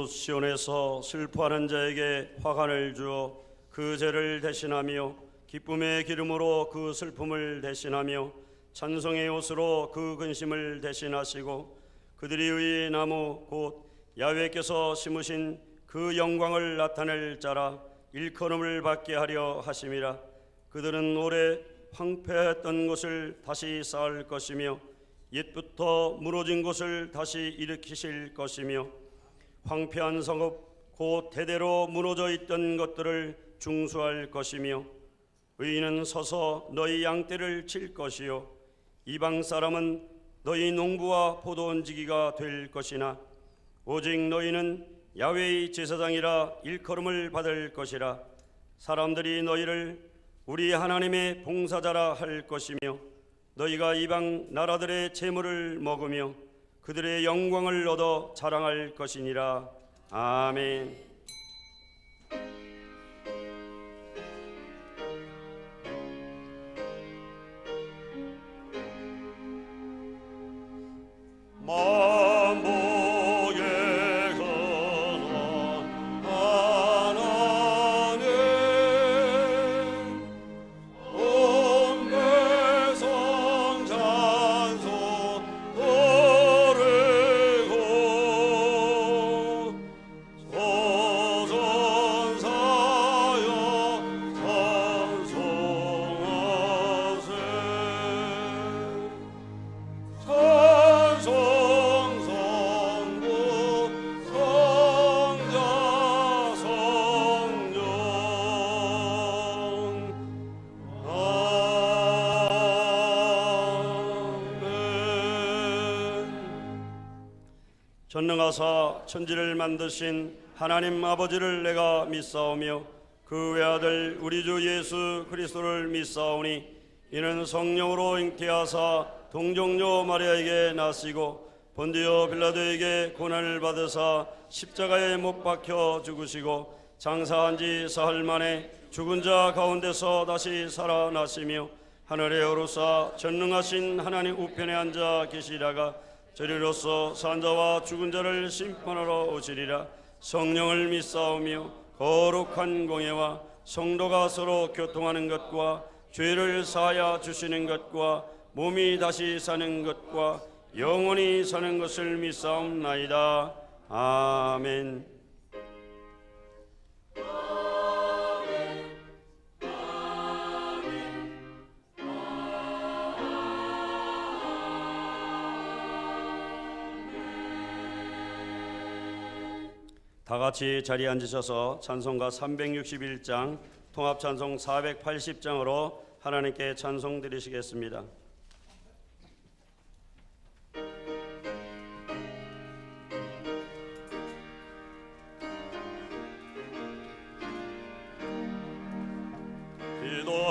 무릇 시온에서 슬퍼하는 자에게 화관을 주어 그 죄를 대신하며 기쁨의 기름으로 그 슬픔을 대신하며 찬송의 옷으로 그 근심을 대신하시고 그들이 의의 나무 곧 야훼께서 심으신 그 영광을 나타낼 자라 일컬음을 받게 하려 하심이라. 그들은 오래 황폐했던 곳을 다시 쌓을 것이며 옛부터 무너진 곳을 다시 일으키실 것이며 황폐한 성읍 곧 대대로 무너져 있던 것들을 중수할 것이며 의인은 서서 너희 양떼를 칠 것이요 이방 사람은 너희 농부와 포도원지기가 될 것이나 오직 너희는 야훼의 제사장이라 일컬음을 받을 것이라. 사람들이 너희를 우리 하나님의 봉사자라 할 것이며 너희가 이방 나라들의 재물을 먹으며 그들의 영광을 얻어 자랑할 것이니라. 아멘. 전능하사 천지를 만드신 하나님 아버지를 내가 믿사오며 그 외아들 우리 주 예수 그리스도를 믿사오니 이는 성령으로 잉태하사 동정녀 마리아에게 나시고 본디오 빌라도에게 고난을 받으사 십자가에 못 박혀 죽으시고 장사한 지 사흘 만에 죽은 자 가운데서 다시 살아나시며 하늘에 오르사 전능하신 하나님 우편에 앉아 계시다가 저리로서 산 자와 죽은 자를 심판하러 오시리라. 성령을 믿사오며 거룩한 공예와 성도가 서로 교통하는 것과 죄를 사하여 주시는 것과 몸이 다시 사는 것과 영원히 사는 것을 믿사옵나이다. 아멘. 다 같이 자리에 앉으셔서 찬송가 361장, 통합찬송 480장으로 하나님께 찬송 드리시겠습니다. 믿음을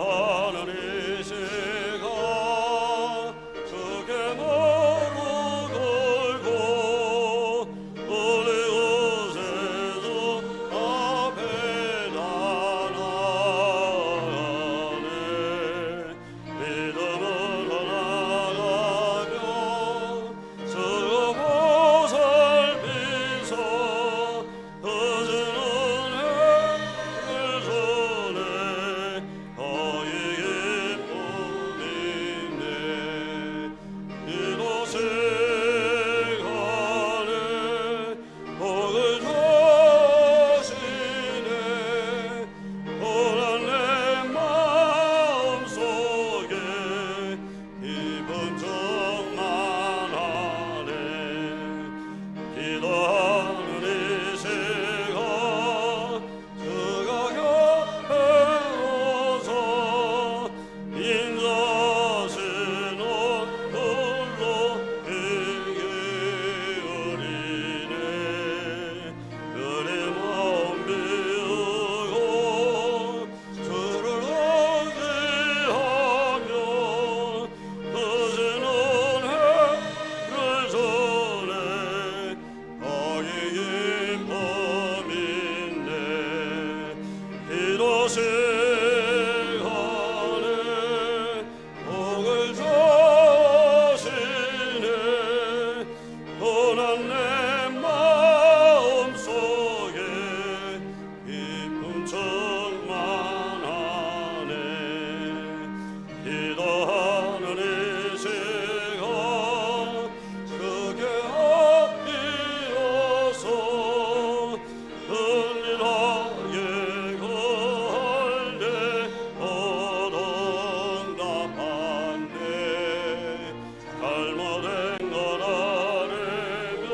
모든 것 아뢰며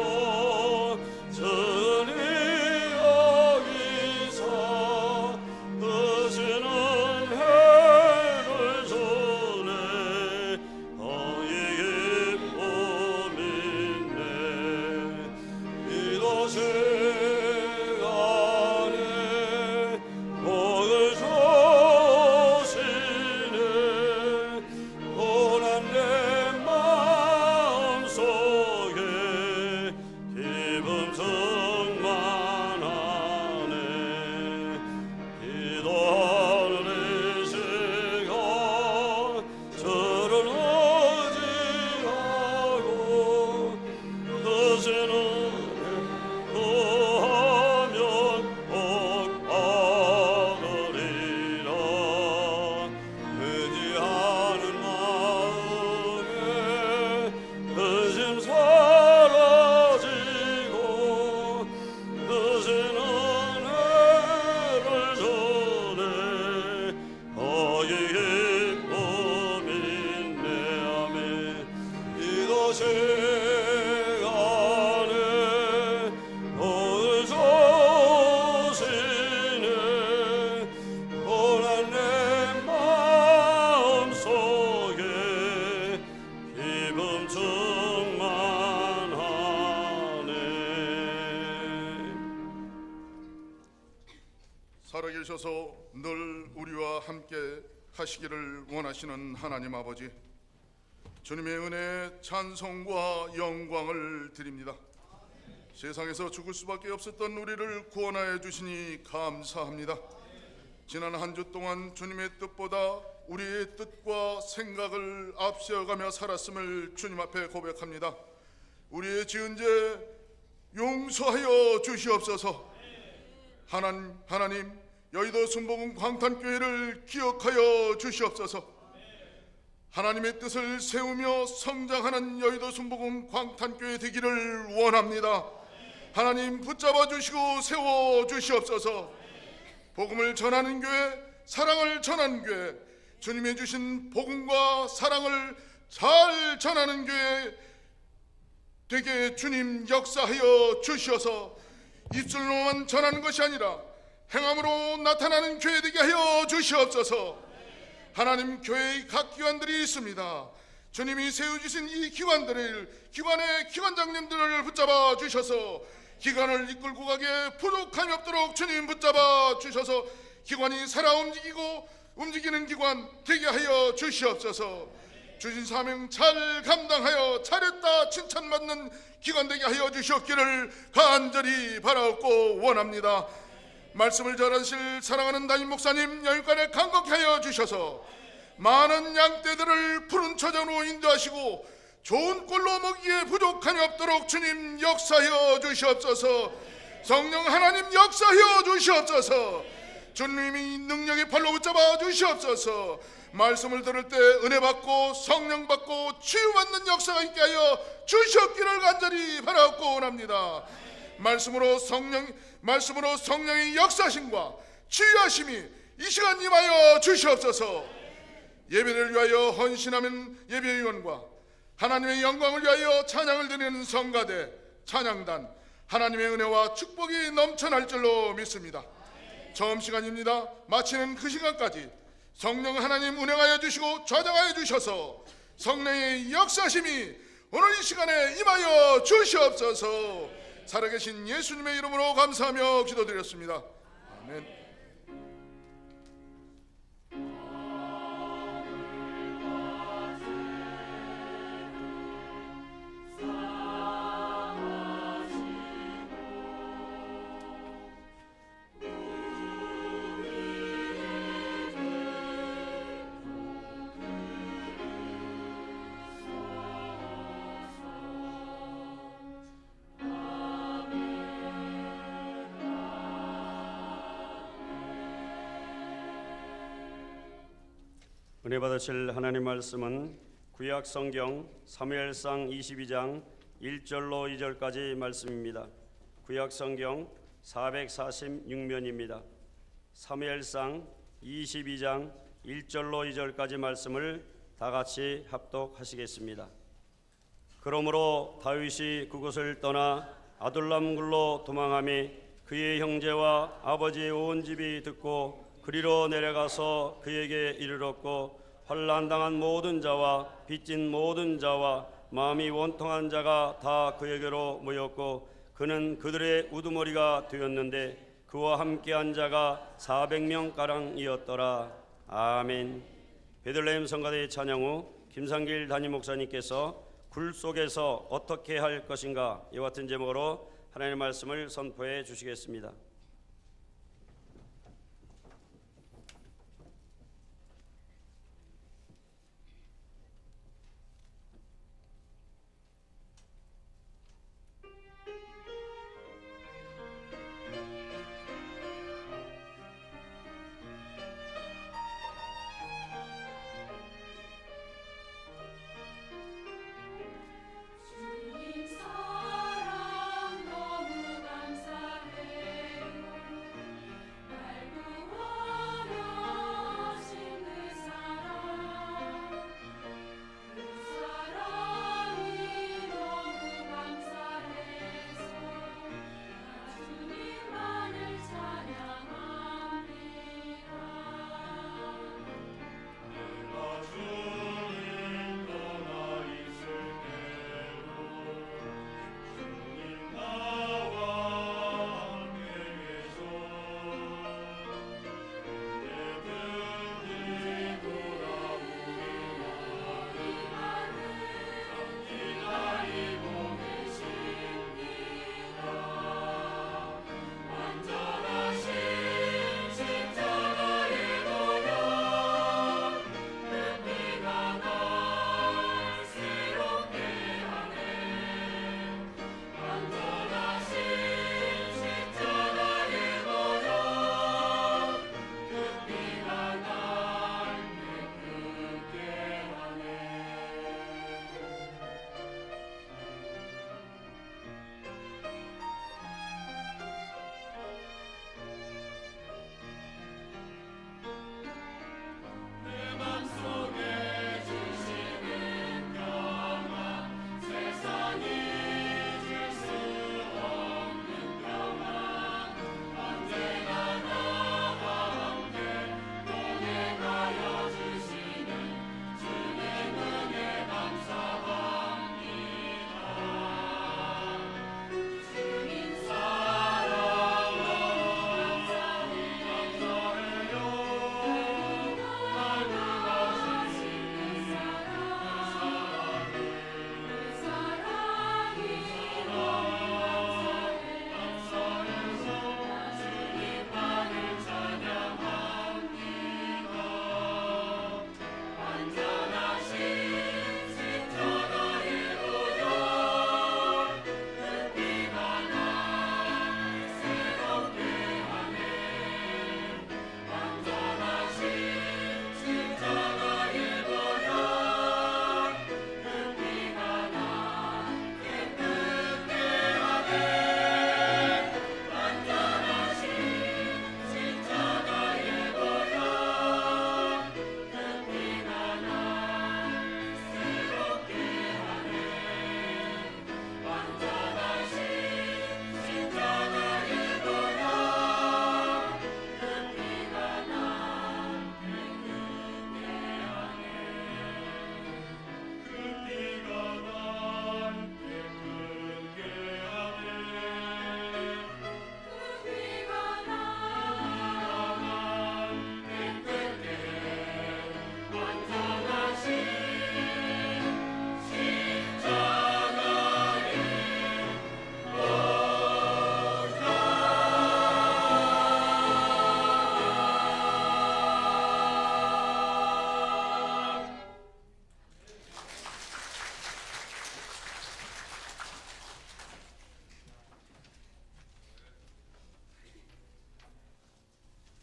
전히 여기서 드시는 해를 주네 너희 기쁨이네 이도시 안에 복을 주시네 고난 내 마음속에 기쁨 충만하네 기도하는 이 시간 주를 의지하고 드시는 구하면 복 받으리라 의지하는 마음에 근심 사라지고 드시는 해를 주네 거기 기쁨이 있네 아멘 이도시 안에 복을 주시네 고난 내 마음속에 기쁨 충만하네 살아계셔서 늘 우리와 함께 하시기를 원하시는 하나님 아버지, 주님의 은혜에 찬송과 영광을 드립니다. 세상에서 죽을 수밖에 없었던 우리를 구원하여 주시니 감사합니다. 지난 한 주 동안 주님의 뜻보다 우리의 뜻과 생각을 앞세워가며 살았음을 주님 앞에 고백합니다. 우리의 지은 죄 용서하여 주시옵소서. 하나님 여의도 순복음 광탄교회를 기억하여 주시옵소서. 하나님의 뜻을 세우며 성장하는 여의도 순복음 광탄교회 되기를 원합니다. 하나님 붙잡아 주시고 세워 주시옵소서. 복음을 전하는 교회, 사랑을 전하는 교회, 주님이 주신 복음과 사랑을 잘 전하는 교회 되게 주님 역사하여 주시어서 입술로만 전하는 것이 아니라 행함으로 나타나는 교회 되게 하여 주시옵소서. 하나님, 교회의 각 기관들이 있습니다. 주님이 세워주신 이 기관의 기관장님들을 붙잡아 주셔서 기관을 이끌고 가게 부족함이 없도록 주님 붙잡아 주셔서 기관이 살아 움직이는 기관 되게 하여 주시옵소서. 주신 사명 잘 감당하여 잘했다 칭찬받는 기관 되게 하여 주셨기를 간절히 바라옵고 원합니다. 말씀을 전하실 사랑하는 담임 목사님 여기까지 간곡히 하여 주셔서 많은 양떼들을 푸른 초장으로 인도하시고 좋은 꼴로 먹기에 부족함이 없도록 주님 역사하여 주시옵소서. 성령 하나님 역사하여 주시옵소서. 주님이 능력의 팔로 붙잡아 주시옵소서. 말씀을 들을 때 은혜 받고 성령 받고 치유받는 역사가 있게 하여 주셨기를 간절히 바라옵고 원합니다. 말씀으로 성령의 역사심과 치유하심이 이 시간 임하여 주시옵소서. 예배를 위하여 헌신하는 예배위원과 하나님의 영광을 위하여 찬양을 드리는 성가대, 찬양단, 하나님의 은혜와 축복이 넘쳐날 줄로 믿습니다. 처음 시간입니다. 마치는 그 시간까지 성령 하나님 운행하여 주시고 좌정하여 주셔서 성령의 역사심이 오늘 이 시간에 임하여 주시옵소서. 살아계신 예수님의 이름으로 감사하며 기도드렸습니다. 아멘. 은혜 받으실 하나님 말씀은 구약 성경 사무엘상 22장 1절로 2절까지 말씀입니다. 구약 성경 446면입니다. 사무엘상 22장 1절로 2절까지 말씀을 다 같이 합독하시겠습니다. 그러므로 다윗이 그곳을 떠나 아둘람 굴로 도망하며 그의 형제와 아버지의 온 집이 듣고 그리로 내려가서 그에게 이르렀고 환난당한 모든 자와 빚진 모든 자와 마음이 원통한 자가 다 그에게로 모였고 그는 그들의 우두머리가 되었는데 그와 함께한 자가 400명가량이었더라. 아멘. 베들레헴 성가대의 찬양 후 김상길 담임 목사님께서 굴 속에서 어떻게 할 것인가 이와 같은 제목으로 하나님의 말씀을 선포해 주시겠습니다.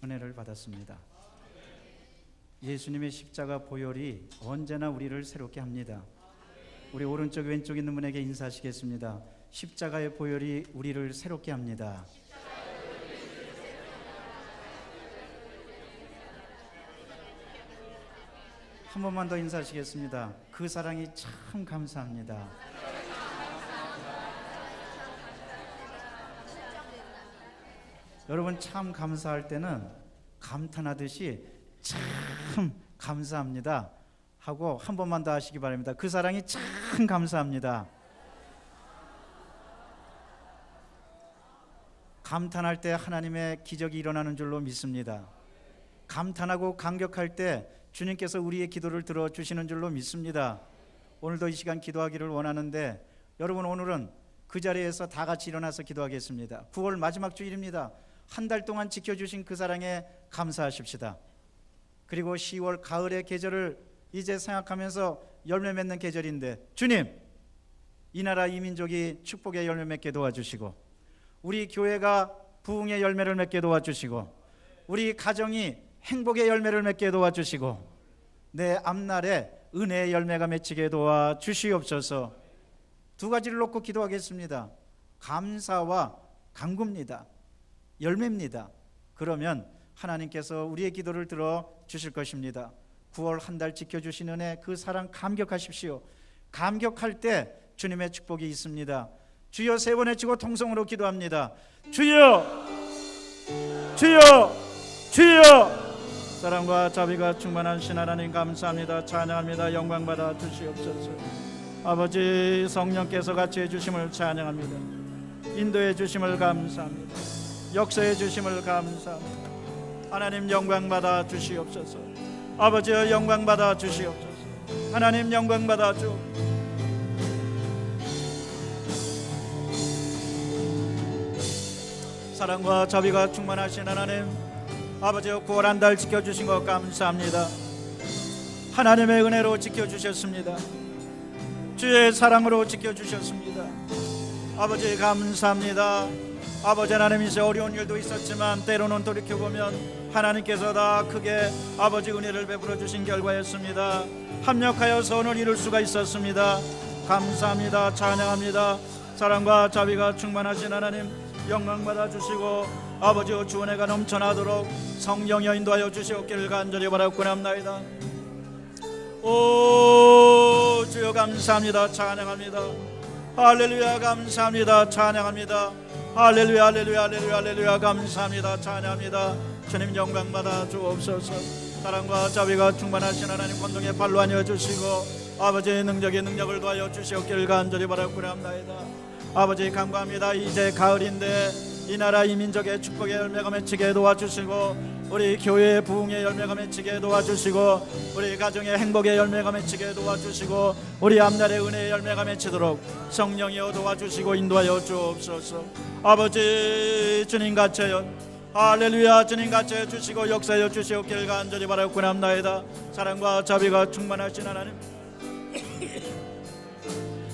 은혜를 받았습니다. 예수님의 십자가 보혈이 언제나 우리를 새롭게 합니다. 우리 오른쪽 왼쪽 있는 분에게 인사하시겠습니다. 십자가의 보혈이 우리를 새롭게 합니다. 한 번만 더 인사하시겠습니다. 그 사랑이 참 감사합니다. 여러분 참 감사할 때는 감탄하듯이 참 감사합니다 하고 한 번만 더 하시기 바랍니다. 그 사랑이 참 감사합니다. 감탄할 때 하나님의 기적이 일어나는 줄로 믿습니다. 감탄하고 감격할 때 주님께서 우리의 기도를 들어주시는 줄로 믿습니다. 오늘도 이 시간 기도하기를 원하는데 여러분 오늘은 그 자리에서 다 같이 일어나서 기도하겠습니다. 9월 마지막 주일입니다. 한 달 동안 지켜주신 그 사랑에 감사하십시다. 그리고 10월 가을의 계절을 이제 생각하면서 열매 맺는 계절인데 주님, 이 나라 이 민족이 축복의 열매 맺게 도와주시고 우리 교회가 부흥의 열매를 맺게 도와주시고 우리 가정이 행복의 열매를 맺게 도와주시고 내 앞날에 은혜의 열매가 맺히게 도와주시옵소서. 두 가지를 놓고 기도하겠습니다. 감사와 간구입니다. 열매입니다. 그러면 하나님께서 우리의 기도를 들어주실 것입니다. 9월 한 달 지켜주신 은혜 그 사랑 감격하십시오. 감격할 때 주님의 축복이 있습니다. 주여 세 번 외치고 통성으로 기도합니다. 주여 주여 주여. 사랑과 자비가 충만하신 하나님 감사합니다. 찬양합니다. 영광받아 주시옵소서. 아버지 성령께서 같이 해주심을 찬양합니다. 인도해 주심을 감사합니다. 역사해 주심을 감사합니다. 하나님 영광받아 주시옵소서. 아버지여 영광받아 주시옵소서. 하나님 영광받아 주. 사랑과 자비가 충만하신 하나님 아버지여 9월 한 달 지켜주신 것 감사합니다. 하나님의 은혜로 지켜주셨습니다. 주의 사랑으로 지켜주셨습니다. 아버지 감사합니다. 아버지 하나님 이제 어려운 일도 있었지만 때로는 돌이켜보면 하나님께서 다 크게 아버지 은혜를 베풀어 주신 결과였습니다. 합력하여 선을 이룰 수가 있었습니다. 감사합니다. 찬양합니다. 사랑과 자비가 충만하신 하나님 영광받아 주시고 아버지의 주 은혜가 넘쳐나도록 성령여 인도하여 주시옵기를 간절히 바라고 합나이다. 오 주여 감사합니다. 찬양합니다. 할렐루야 감사합니다. 찬양합니다. 할렐루야 할렐루야 할렐루야 할렐루야 감사합니다. 찬양합니다. 주님 영광받아 주옵소서. 사랑과 자비가 충만하신 하나님 권동의 발로 하여 주시고 아버지의 능력에 능력을 더하여 주시옵기를 간절히 바라고 합나이다. 아버지 간구합니다. 이제 가을인데 이 나라 이 민족의 축복의 열매가 맺히게 도와주시고 우리 교회의 부흥의 열매가 맺히게 도와주시고 우리 가정의 행복의 열매가 맺히게 도와주시고 우리 앞날의 은혜의 열매가 맺히도록 성령이여 도와주시고 인도하여 주옵소서. 아버지 주님같이요 할렐루야 주님같이 해주시고 역사하여 주시옵기를 간절히 바라고 합나이다. 사랑과 자비가 충만하신 하나님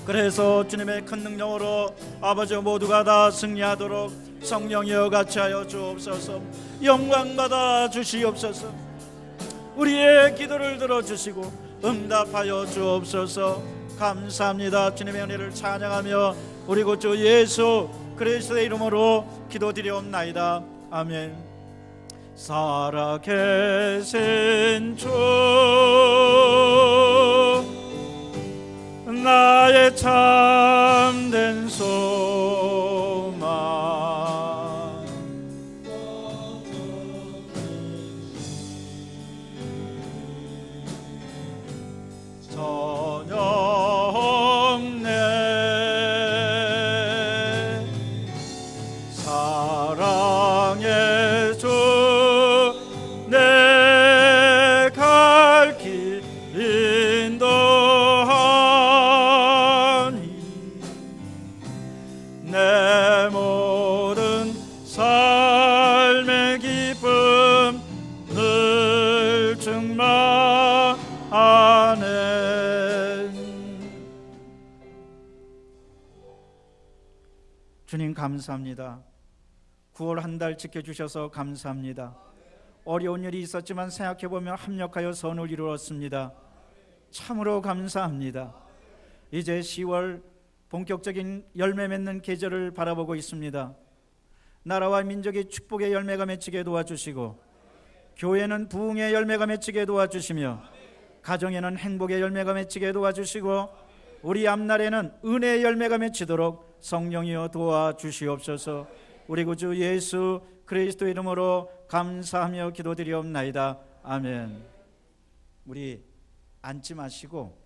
그래서 주님의 큰 능력으로 아버지 모두가 다 승리하도록 성령이여 같이 하여 주옵소서. 영광받아 주시옵소서. 우리의 기도를 들어주시고 응답하여 주옵소서. 감사합니다. 주님의 은혜를 찬양하며 우리 구주 예수 그리스도의 이름으로 기도드리옵나이다. 아멘. 살아계신 주 나의 참된 소망 전혀 없네. 사랑의 주 내 갈 길 인도하니 내 모든 삶의 기쁨 늘 충만하네. 주님 감사합니다. 9월 한 달 지켜주셔서 감사합니다. 어려운 일이 있었지만 생각해보면 합력하여 선을 이루었습니다. 참으로 감사합니다. 이제 10월 본격적인 열매 맺는 계절을 바라보고 있습니다. 나라와 민족의 축복의 열매가 맺히게 도와주시고 교회는 부흥의 열매가 맺히게 도와주시며 가정에는 행복의 열매가 맺히게 도와주시고 우리 앞날에는 은혜의 열매가 맺히도록 성령이여 도와주시옵소서. 우리 구주 예수 그리스도 이름으로 감사하며 기도드리옵나이다. 아멘. 우리 앉지 마시고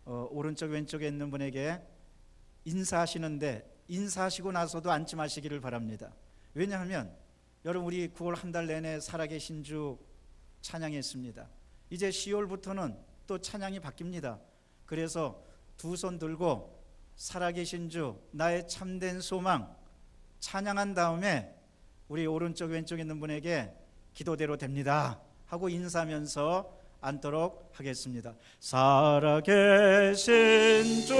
오른쪽 왼쪽에 있는 분에게 인사하시는데 인사하시고 나서도 앉지 마시기를 바랍니다. 왜냐하면 여러분, 우리 9월 한 달 내내 살아계신 주 찬양했습니다. 이제 10월부터는 또 찬양이 바뀝니다. 그래서 두 손 들고 살아계신 주, 나의 참된 소망 찬양한 다음에 우리 오른쪽 왼쪽에 있는 분에게 기도대로 됩니다 하고 인사하면서 앉도록 하겠습니다. 살아계신 주,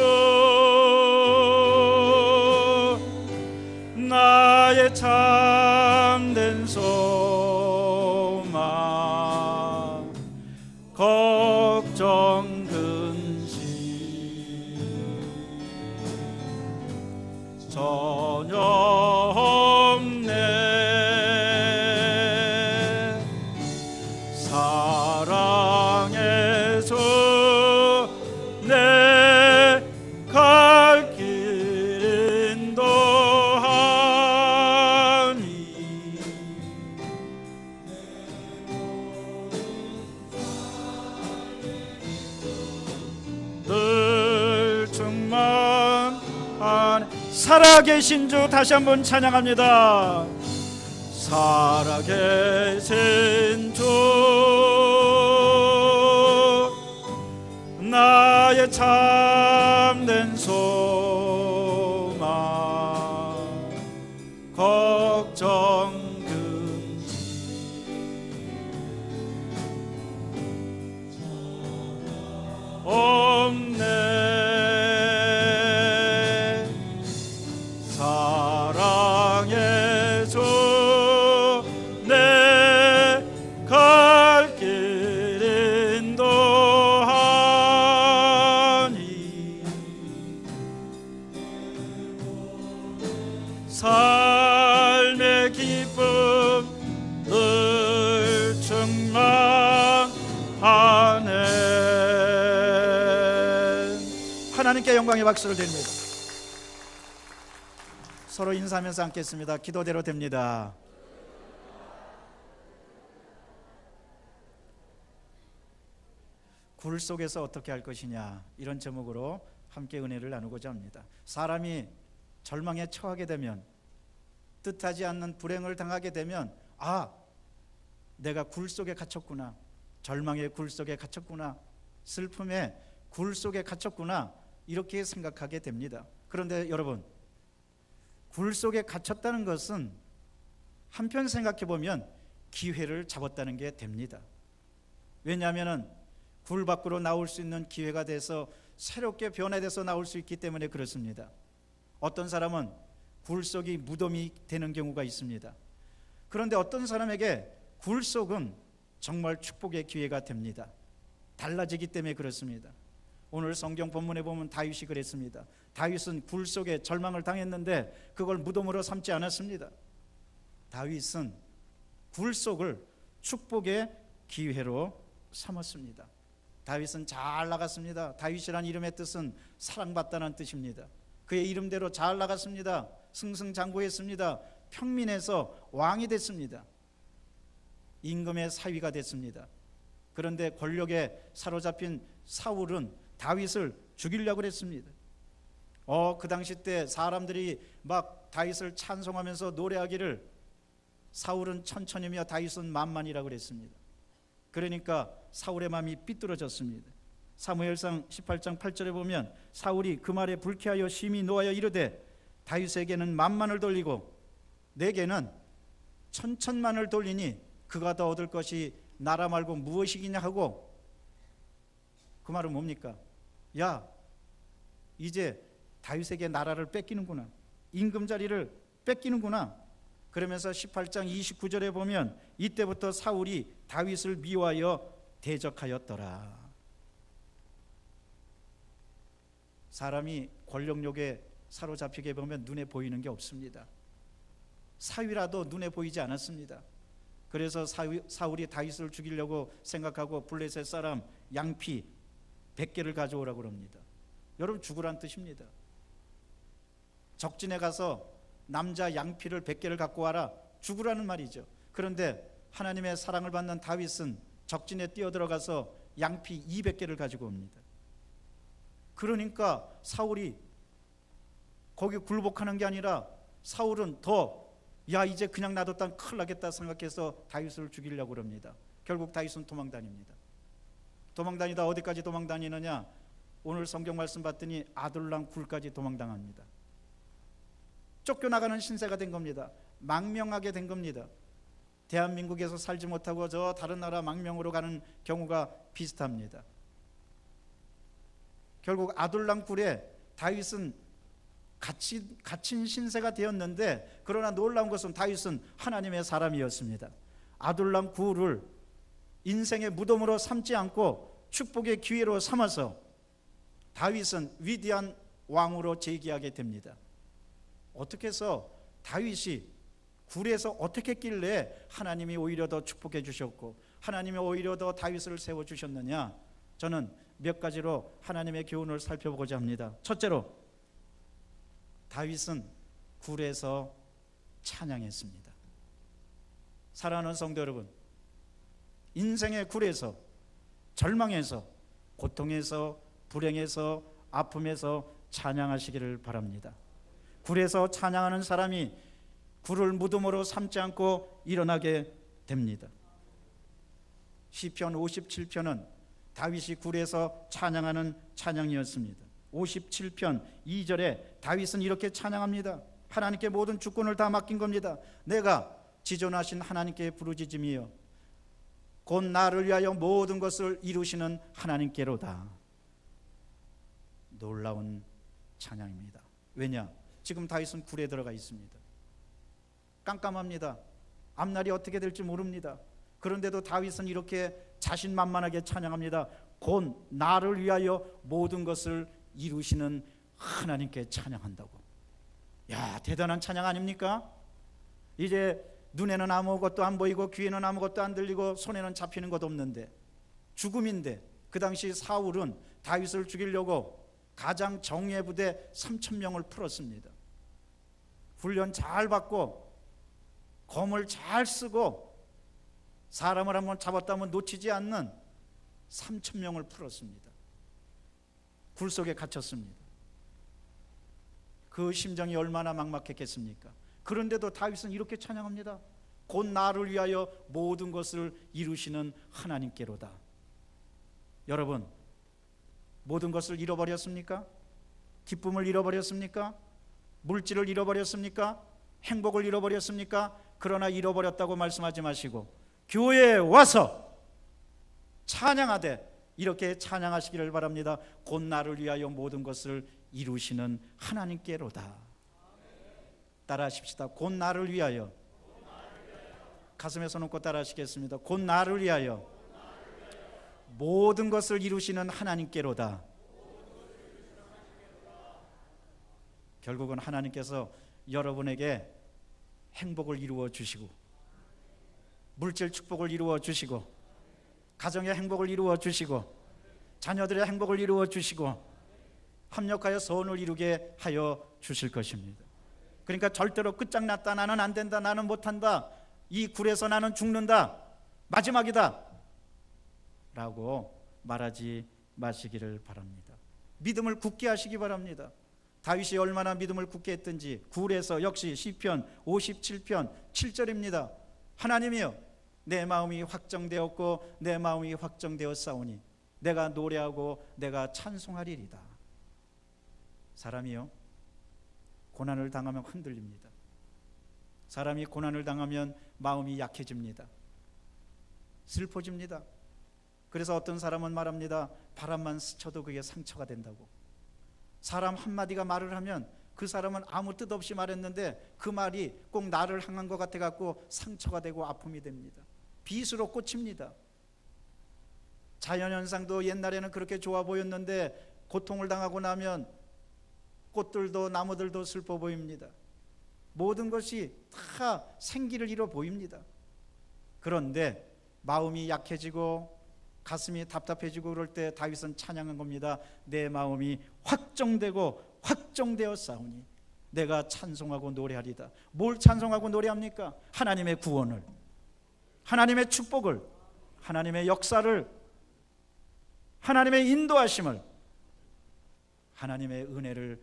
나의 참된 소망, 걱정 근심 전혀 없네. 사랑해서 내 갈 길 인도하니 늘 충만한 살아계신 주 다시 한번 찬양합니다. 살아계신 주, 나의 참된 소망, 걱정 근심 없네. 사랑의 주, 내 갈 길 인도하니 삶의 기쁨 늘 충만하네. 하나님께 영광의 박수를 드립니다. 서로 인사하면서 앉겠습니다. 기도대로 됩니다. 굴 속에서 어떻게 할 것이냐, 이런 제목으로 함께 은혜를 나누고자 합니다. 사람이 절망에 처하게 되면, 뜻하지 않는 불행을 당하게 되면, 내가 굴 속에 갇혔구나, 절망의 굴 속에 갇혔구나, 슬픔의 굴 속에 갇혔구나, 이렇게 생각하게 됩니다. 그런데 여러분, 굴 속에 갇혔다는 것은 한편 생각해 보면 기회를 잡았다는 게 됩니다. 왜냐하면 굴 밖으로 나올 수 있는 기회가 돼서 새롭게 변화돼서 나올 수 있기 때문에 그렇습니다. 어떤 사람은 굴 속이 무덤이 되는 경우가 있습니다. 그런데 어떤 사람에게 굴 속은 정말 축복의 기회가 됩니다. 달라지기 때문에 그렇습니다. 오늘 성경 본문에 보면 다윗이 그랬습니다. 다윗은 굴 속에 절망을 당했는데 그걸 무덤으로 삼지 않았습니다. 다윗은 굴 속을 축복의 기회로 삼았습니다. 다윗은 잘 나갔습니다. 다윗이라는 이름의 뜻은 사랑받다는 뜻입니다. 그의 이름대로 잘 나갔습니다. 승승장구했습니다. 평민에서 왕이 됐습니다. 임금의 사위가 됐습니다. 그런데 권력에 사로잡힌 사울은 다윗을 죽이려고 했습니다. 그 당시 때 사람들이 막 다윗을 찬송하면서 노래하기를 사울은 천천히며 다윗은 만만이라고 그랬습니다. 그러니까 사울의 마음이 삐뚤어졌습니다. 사무엘상 18장 8절에 보면 사울이 그 말에 불쾌하여 심히 노하여 이르되 다윗에게는 만만을 돌리고 내게는 천천만을 돌리니 그가 더 얻을 것이 나라 말고 무엇이기냐 하고, 그 말은 뭡니까? 야, 이제 다윗에게 나라를 뺏기는구나, 임금 자리를 뺏기는구나. 그러면서 18장 29절에 보면 이때부터 사울이 다윗을 미워하여 대적하였더라. 사람이 권력욕에 사로잡히게 보면 눈에 보이는 게 없습니다. 사위라도 눈에 보이지 않았습니다. 그래서 사울이 다윗을 죽이려고 생각하고 블레셋 사람 양피 100개를 가져오라고 합니다. 여러분, 죽으란 뜻입니다. 적진에 가서 남자 양피를 100개를 갖고 와라, 죽으라는 말이죠. 그런데 하나님의 사랑을 받는 다윗은 적진에 뛰어들어가서 양피 200개를 가지고 옵니다. 그러니까 사울이 거기 굴복하는 게 아니라 사울은 야 이제 그냥 놔뒀다면 큰일 나겠다 생각해서 다윗을 죽이려고 그럽니다. 결국 다윗은 도망다닙니다. 도망다니다 어디까지 도망다니느냐? 오늘 성경 말씀 봤더니 아둘람 굴까지 도망당합니다. 쫓겨나가는 신세가 된 겁니다. 망명하게 된 겁니다. 대한민국에서 살지 못하고 저 다른 나라 망명으로 가는 경우가 비슷합니다. 결국 아둘람 굴에 다윗은 갇힌 신세가 되었는데, 그러나 놀라운 것은 다윗은 하나님의 사람이었습니다. 아둘람 굴을 인생의 무덤으로 삼지 않고 축복의 기회로 삼아서 다윗은 위대한 왕으로 재기하게 됩니다. 어떻게 해서 다윗이 굴에서 어떻게 했길래 하나님이 오히려 더 축복해 주셨고 하나님이 오히려 더 다윗을 세워주셨느냐? 저는 몇 가지로 하나님의 교훈을 살펴보고자 합니다. 첫째로, 다윗은 굴에서 찬양했습니다. 사랑하는 성도 여러분, 인생의 굴에서, 절망에서, 고통에서, 불행에서, 아픔에서 찬양하시기를 바랍니다. 굴에서 찬양하는 사람이 굴을 무덤으로 삼지 않고 일어나게 됩니다. 시편 57편은 다윗이 굴에서 찬양하는 찬양이었습니다. 57편 2절에 다윗은 이렇게 찬양합니다. 하나님께 모든 주권을 다 맡긴 겁니다. 내가 지존하신 하나님께 부르짖으며 곧 나를 위하여 모든 것을 이루시는 하나님께로다. 놀라운 찬양입니다. 왜냐? 지금 다윗은 굴에 들어가 있습니다. 깜깜합니다. 앞날이 어떻게 될지 모릅니다. 그런데도 다윗은 이렇게 자신만만하게 찬양합니다. 곧 나를 위하여 모든 것을 이루시는 하나님께 찬양한다고. 야, 대단한 찬양 아닙니까? 이제 눈에는 아무것도 안 보이고 귀에는 아무것도 안 들리고 손에는 잡히는 것 없는데, 죽음인데, 그 당시 사울은 다윗을 죽이려고 가장 정예 부대 3,000명을 풀었습니다. 훈련 잘 받고 검을 잘 쓰고 사람을 한번 잡았다면 놓치지 않는 3,000명을 풀었습니다. 굴 속에 갇혔습니다. 그 심정이 얼마나 막막했겠습니까? 그런데도 다윗은 이렇게 찬양합니다. 곧 나를 위하여 모든 것을 이루시는 하나님께로다. 여러분, 모든 것을 잃어버렸습니까? 기쁨을 잃어버렸습니까? 물질을 잃어버렸습니까? 행복을 잃어버렸습니까? 그러나 잃어버렸다고 말씀하지 마시고 교회에 와서 찬양하되 이렇게 찬양하시기를 바랍니다. 곧 나를 위하여 모든 것을 이루시는 하나님께로다. 따라하십시다. 곧 나를 위하여. 가슴에 손 얹고 따라하시겠습니다. 곧 나를 위하여 모든 것을 이루시는 하나님께로다. 결국은 하나님께서 여러분에게 행복을 이루어 주시고 물질 축복을 이루어 주시고 가정의 행복을 이루어 주시고 자녀들의 행복을 이루어 주시고 합력하여 선을 이루게 하여 주실 것입니다. 그러니까 절대로 끝장났다, 나는 안 된다, 나는 못한다, 이 굴에서 나는 죽는다, 마지막이다 라고 말하지 마시기를 바랍니다. 믿음을 굳게 하시기 바랍니다. 다윗이 얼마나 믿음을 굳게 했든지 굴에서 역시 시편 57편 7절입니다. 하나님이여, 내 마음이 확정되었고 내 마음이 확정되었사오니 내가 노래하고 내가 찬송하리이다. 사람이요, 고난을 당하면 흔들립니다. 사람이 고난을 당하면 마음이 약해집니다. 슬퍼집니다. 그래서 어떤 사람은 말합니다. 바람만 스쳐도 그게 상처가 된다고. 사람 한마디가 말을 하면 그 사람은 아무 뜻 없이 말했는데 그 말이 꼭 나를 향한 것 같아 갖고 상처가 되고 아픔이 됩니다. 빗으로 꽂힙니다. 자연현상도 옛날에는 그렇게 좋아 보였는데 고통을 당하고 나면 꽃들도 나무들도 슬퍼 보입니다. 모든 것이 다 생기를 잃어 보입니다. 그런데 마음이 약해지고 가슴이 답답해지고 그럴 때 다윗은 찬양한 겁니다. 내 마음이 확정되고 확정되었사오니 내가 찬송하고 노래하리다. 뭘 찬송하고 노래합니까? 하나님의 구원을, 하나님의 축복을, 하나님의 역사를, 하나님의 인도하심을, 하나님의 은혜를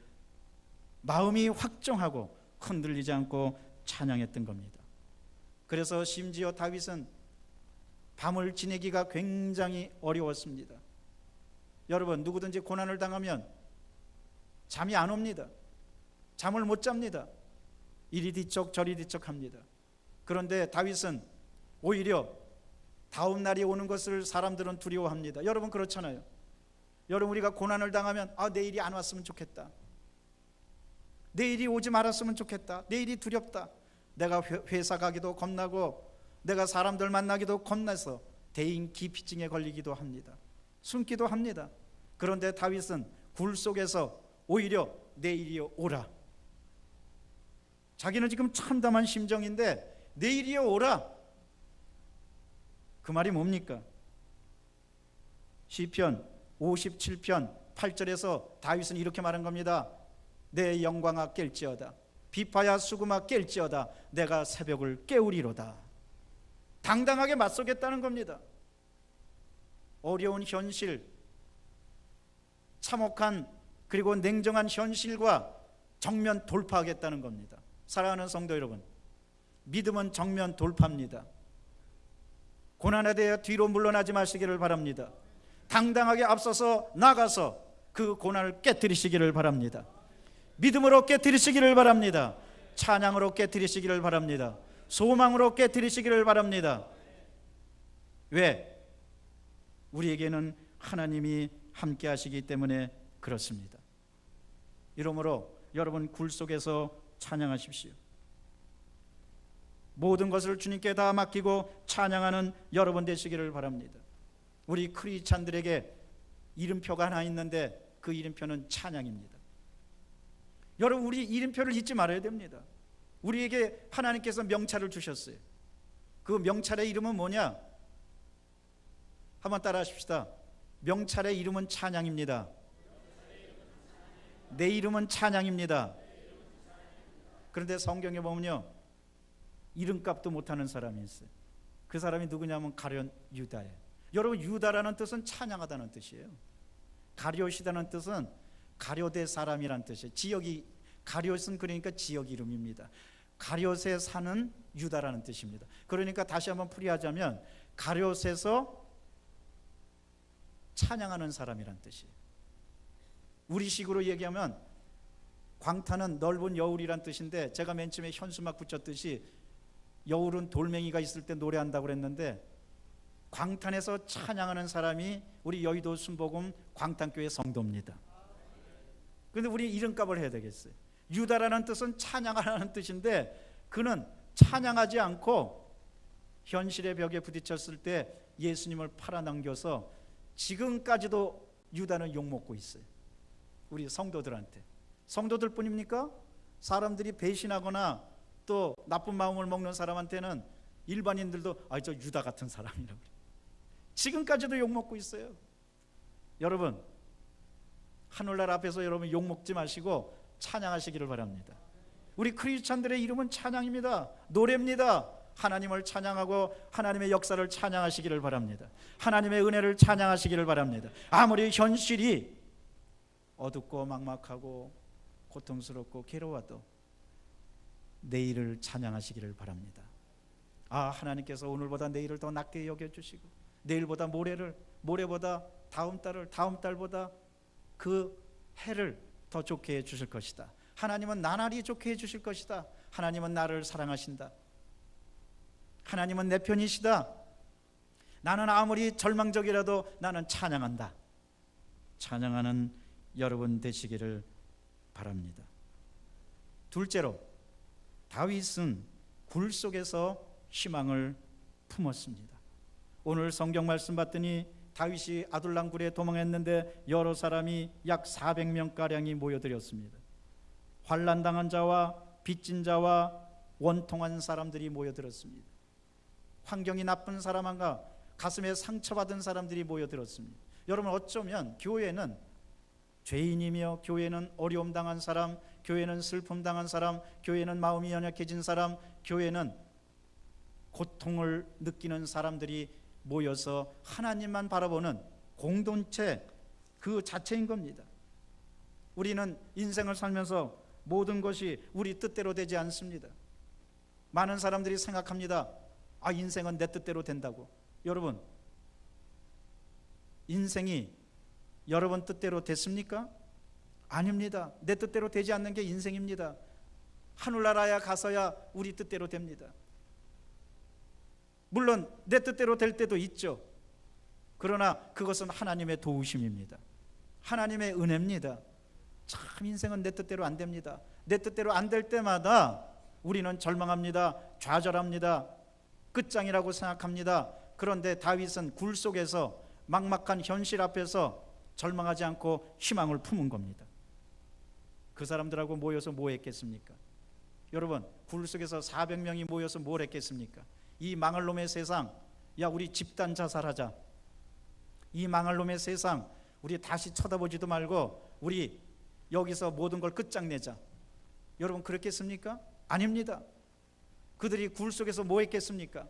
마음이 확정하고 흔들리지 않고 찬양했던 겁니다. 그래서 심지어 다윗은 밤을 지내기가 굉장히 어려웠습니다. 여러분, 누구든지 고난을 당하면 잠이 안 옵니다. 잠을 못 잡니다. 이리 뒤척 저리 뒤척합니다. 그런데 다윗은 오히려 다음 날이 오는 것을 사람들은 두려워합니다. 여러분 그렇잖아요. 여러분, 우리가 고난을 당하면 내일이 안 왔으면 좋겠다, 내일이 오지 말았으면 좋겠다, 내일이 두렵다, 내가 회사 가기도 겁나고 내가 사람들 만나기도 겁나서 대인 기피증에 걸리기도 합니다. 숨기도 합니다. 그런데 다윗은 굴 속에서 오히려 내일이 오라, 자기는 지금 참담한 심정인데 내일이 오라, 그 말이 뭡니까? 시편 57편 8절에서 다윗은 이렇게 말한 겁니다. 내 영광아 깰지어다, 비파야 수금아 깰지어다, 내가 새벽을 깨우리로다. 당당하게 맞서겠다는 겁니다. 어려운 현실, 참혹한 그리고 냉정한 현실과 정면 돌파하겠다는 겁니다. 사랑하는 성도 여러분, 믿음은 정면 돌파입니다. 고난에 대해 뒤로 물러나지 마시기를 바랍니다. 당당하게 앞서서 나가서 그 고난을 깨뜨리시기를 바랍니다. 믿음으로 깨뜨리시기를 바랍니다. 찬양으로 깨뜨리시기를 바랍니다. 소망으로 깨뜨리시기를 바랍니다. 왜? 우리에게는 하나님이 함께 하시기 때문에 그렇습니다. 이러므로 여러분 굴 속에서 찬양하십시오. 모든 것을 주님께 다 맡기고 찬양하는 여러분 되시기를 바랍니다. 우리 크리스찬들에게 이름표가 하나 있는데 그 이름표는 찬양입니다. 여러분, 우리 이름표를 잊지 말아야 됩니다. 우리에게 하나님께서 명찰을 주셨어요. 그 명찰의 이름은 뭐냐? 한번 따라 하십시다. 명찰의 이름은 찬양입니다. 내 이름은 찬양입니다. 그런데 성경에 보면요, 이름값도 못하는 사람이 있어요. 그 사람이 누구냐면 가룟 유다예요. 여러분, 유다라는 뜻은 찬양하다는 뜻이에요. 가룟이라는 뜻은 가룟의 사람이란 뜻이에요. 지역이, 가룟은 그러니까 지역 이름입니다. 가룟에 사는 유다라는 뜻입니다. 그러니까 다시 한번 풀이하자면 가룟에서 찬양하는 사람이란 뜻이에요. 우리식으로 얘기하면 광탄은 넓은 여울이란 뜻인데, 제가 맨 처음에 현수막 붙였듯이 여울은 돌멩이가 있을 때 노래한다고 그랬는데, 광탄에서 찬양하는 사람이 우리 여의도 순복음 광탄교회 성도입니다. 그런데 우리 이름값을 해야 되겠어요. 유다라는 뜻은 찬양하라는 뜻인데, 그는 찬양하지 않고 현실의 벽에 부딪혔을 때 예수님을 팔아넘겨서 지금까지도 유다는 욕먹고 있어요. 우리 성도들한테. 성도들 뿐입니까? 사람들이 배신하거나 또 나쁜 마음을 먹는 사람한테는 일반인들도 저 유다 같은 사람이라고 그래요. 지금까지도 욕먹고 있어요. 여러분, 하늘나라 앞에서 여러분 욕먹지 마시고 찬양하시기를 바랍니다. 우리 크리스찬들의 이름은 찬양입니다. 노래입니다. 하나님을 찬양하고 하나님의 역사를 찬양하시기를 바랍니다. 하나님의 은혜를 찬양하시기를 바랍니다. 아무리 현실이 어둡고 막막하고 고통스럽고 괴로워도 내일을 찬양하시기를 바랍니다. 하나님께서 오늘보다 내일을 더 낫게 여겨주시고, 내일보다 모레보다 다음 달보다 그 해를 더 좋게 해주실 것이다. 하나님은 나날이 좋게 해주실 것이다. 하나님은 나를 사랑하신다. 하나님은 내 편이시다. 나는 아무리 절망적이라도 나는 찬양한다. 찬양하는 여러분 되시기를 바랍니다. 둘째로, 다윗은 굴 속에서 희망을 품었습니다. 오늘 성경 말씀 봤더니 다윗이 아둘람굴에 도망했는데 여러 사람이 약 400명가량이 모여들었습니다. 환난당한 자와 빚진 자와 원통한 사람들이 모여들었습니다. 환경이 나쁜 사람과 가슴에 상처받은 사람들이 모여들었습니다. 여러분, 어쩌면 교회는 죄인이며 교회는 어려움 당한 사람, 교회는 슬픔 당한 사람, 교회는 마음이 연약해진 사람, 교회는 고통을 느끼는 사람들이 모여서 하나님만 바라보는 공동체 그 자체인 겁니다. 우리는 인생을 살면서 모든 것이 우리 뜻대로 되지 않습니다. 많은 사람들이 생각합니다. 인생은 내 뜻대로 된다고. 여러분, 인생이 여러분 뜻대로 됐습니까? 아닙니다. 내 뜻대로 되지 않는 게 인생입니다. 하늘나라에 가서야 우리 뜻대로 됩니다. 물론 내 뜻대로 될 때도 있죠. 그러나 그것은 하나님의 도우심입니다. 하나님의 은혜입니다. 참 인생은 내 뜻대로 안 됩니다. 내 뜻대로 안 될 때마다 우리는 절망합니다. 좌절합니다. 끝장이라고 생각합니다. 그런데 다윗은 굴 속에서 막막한 현실 앞에서 절망하지 않고 희망을 품은 겁니다. 그 사람들하고 모여서 뭐 했겠습니까? 여러분, 굴 속에서 400명이 모여서 뭘 했겠습니까? 이 망할 놈의 세상, 야 우리 집단 자살하자. 이 망할 놈의 세상 우리 다시 쳐다보지도 말고 우리 여기서 모든 걸 끝장내자. 여러분 그렇겠습니까? 아닙니다. 그들이 굴 속에서 뭐 했겠습니까?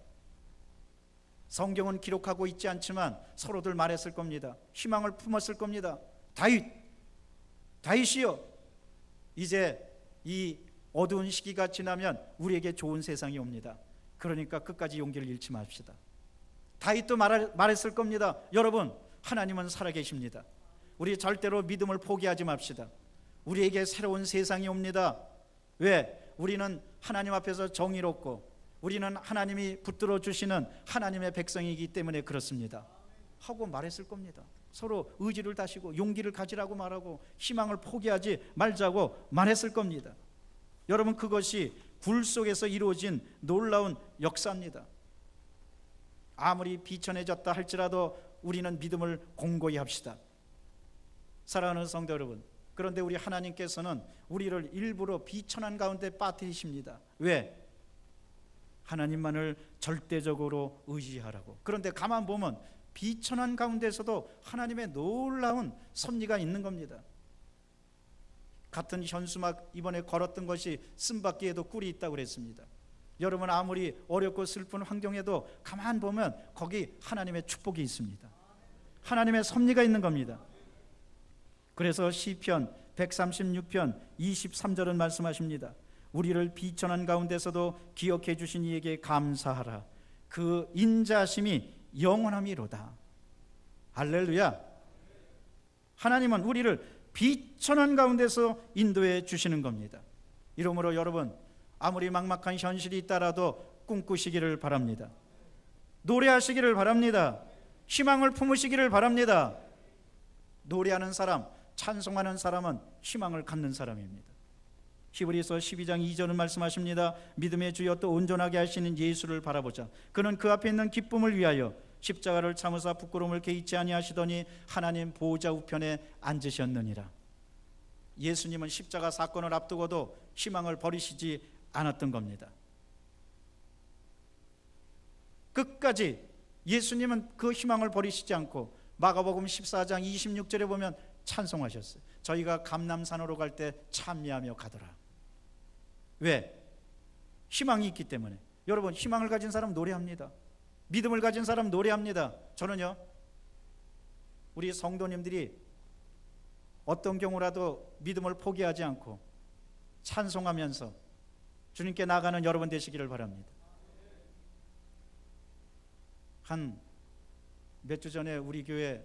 성경은 기록하고 있지 않지만 서로들 말했을 겁니다. 희망을 품었을 겁니다. 다윗이여, 이제 이 어두운 시기가 지나면 우리에게 좋은 세상이 옵니다. 그러니까 끝까지 용기를 잃지 맙시다. 다윗도 말했을 겁니다. 여러분, 하나님은 살아계십니다. 우리 절대로 믿음을 포기하지 맙시다. 우리에게 새로운 세상이 옵니다. 왜? 우리는 하나님 앞에서 정의롭고 우리는 하나님이 붙들어 주시는 하나님의 백성이기 때문에 그렇습니다 하고 말했을 겁니다. 서로 의지를 다시고 용기를 가지라고 말하고 희망을 포기하지 말자고 말했을 겁니다. 여러분, 그것이 굴 속에서 이루어진 놀라운 역사입니다. 아무리 비천해졌다 할지라도 우리는 믿음을 공고히 합시다. 사랑하는 성도 여러분, 그런데 우리 하나님께서는 우리를 일부러 비천한 가운데 빠뜨리십니다. 왜? 하나님만을 절대적으로 의지하라고. 그런데 가만 보면 비천한 가운데서도 하나님의 놀라운 섭리가 있는 겁니다. 같은 현수막 이번에 걸었던 것이 쓴바퀴에도 꿀이 있다고 그랬습니다. 여러분, 아무리 어렵고 슬픈 환경에도 가만 보면 거기 하나님의 축복이 있습니다. 하나님의 섭리가 있는 겁니다. 그래서 시편 136편 23절은 말씀하십니다. 우리를 비천한 가운데서도 기억해 주신 이에게 감사하라. 그 인자심이 영원함이로다. 할렐루야. 하나님은 우리를 비천한 가운데서 인도해 주시는 겁니다. 이러므로 여러분, 아무리 막막한 현실이 있다라도 꿈꾸시기를 바랍니다. 노래하시기를 바랍니다. 희망을 품으시기를 바랍니다. 노래하는 사람, 찬송하는 사람은 희망을 갖는 사람입니다. 히브리서 12장 2절은 말씀하십니다. 믿음의 주여 또 온전하게 하시는 예수를 바라보자. 그는 그 앞에 있는 기쁨을 위하여 십자가를 참으사 부끄러움을 개의치 아니하시더니 하나님 보좌 우편에 앉으셨느니라. 예수님은 십자가 사건을 앞두고도 희망을 버리시지 않았던 겁니다. 끝까지 예수님은 그 희망을 버리시지 않고 마가복음 14장 26절에 보면 찬송하셨어요. 저희가 감람산으로 갈 때 찬미하며 가더라. 왜? 희망이 있기 때문에. 여러분, 희망을 가진 사람 노래합니다. 믿음을 가진 사람 노래합니다. 저는요, 우리 성도님들이 어떤 경우라도 믿음을 포기하지 않고 찬송하면서 주님께 나가는 여러분 되시기를 바랍니다. 한 몇 주 전에 우리 교회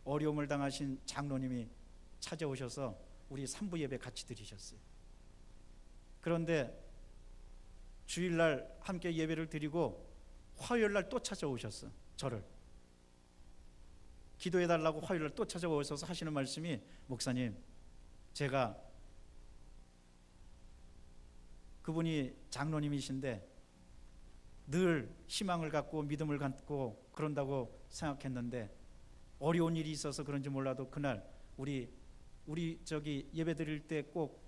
어려움을 당하신 장로님이 찾아오셔서 우리 3부 예배 같이 드리셨어요. 그런데 주일날 함께 예배를 드리고 화요일날 또 찾아오셨어. 저를 기도해달라고 화요일날 또 찾아오셔서 하시는 말씀이, 목사님, 제가 그분이 장로님이신데 늘 희망을 갖고 믿음을 갖고 그런다고 생각했는데 어려운 일이 있어서 그런지 몰라도 그날 우리 예배 드릴 때 꼭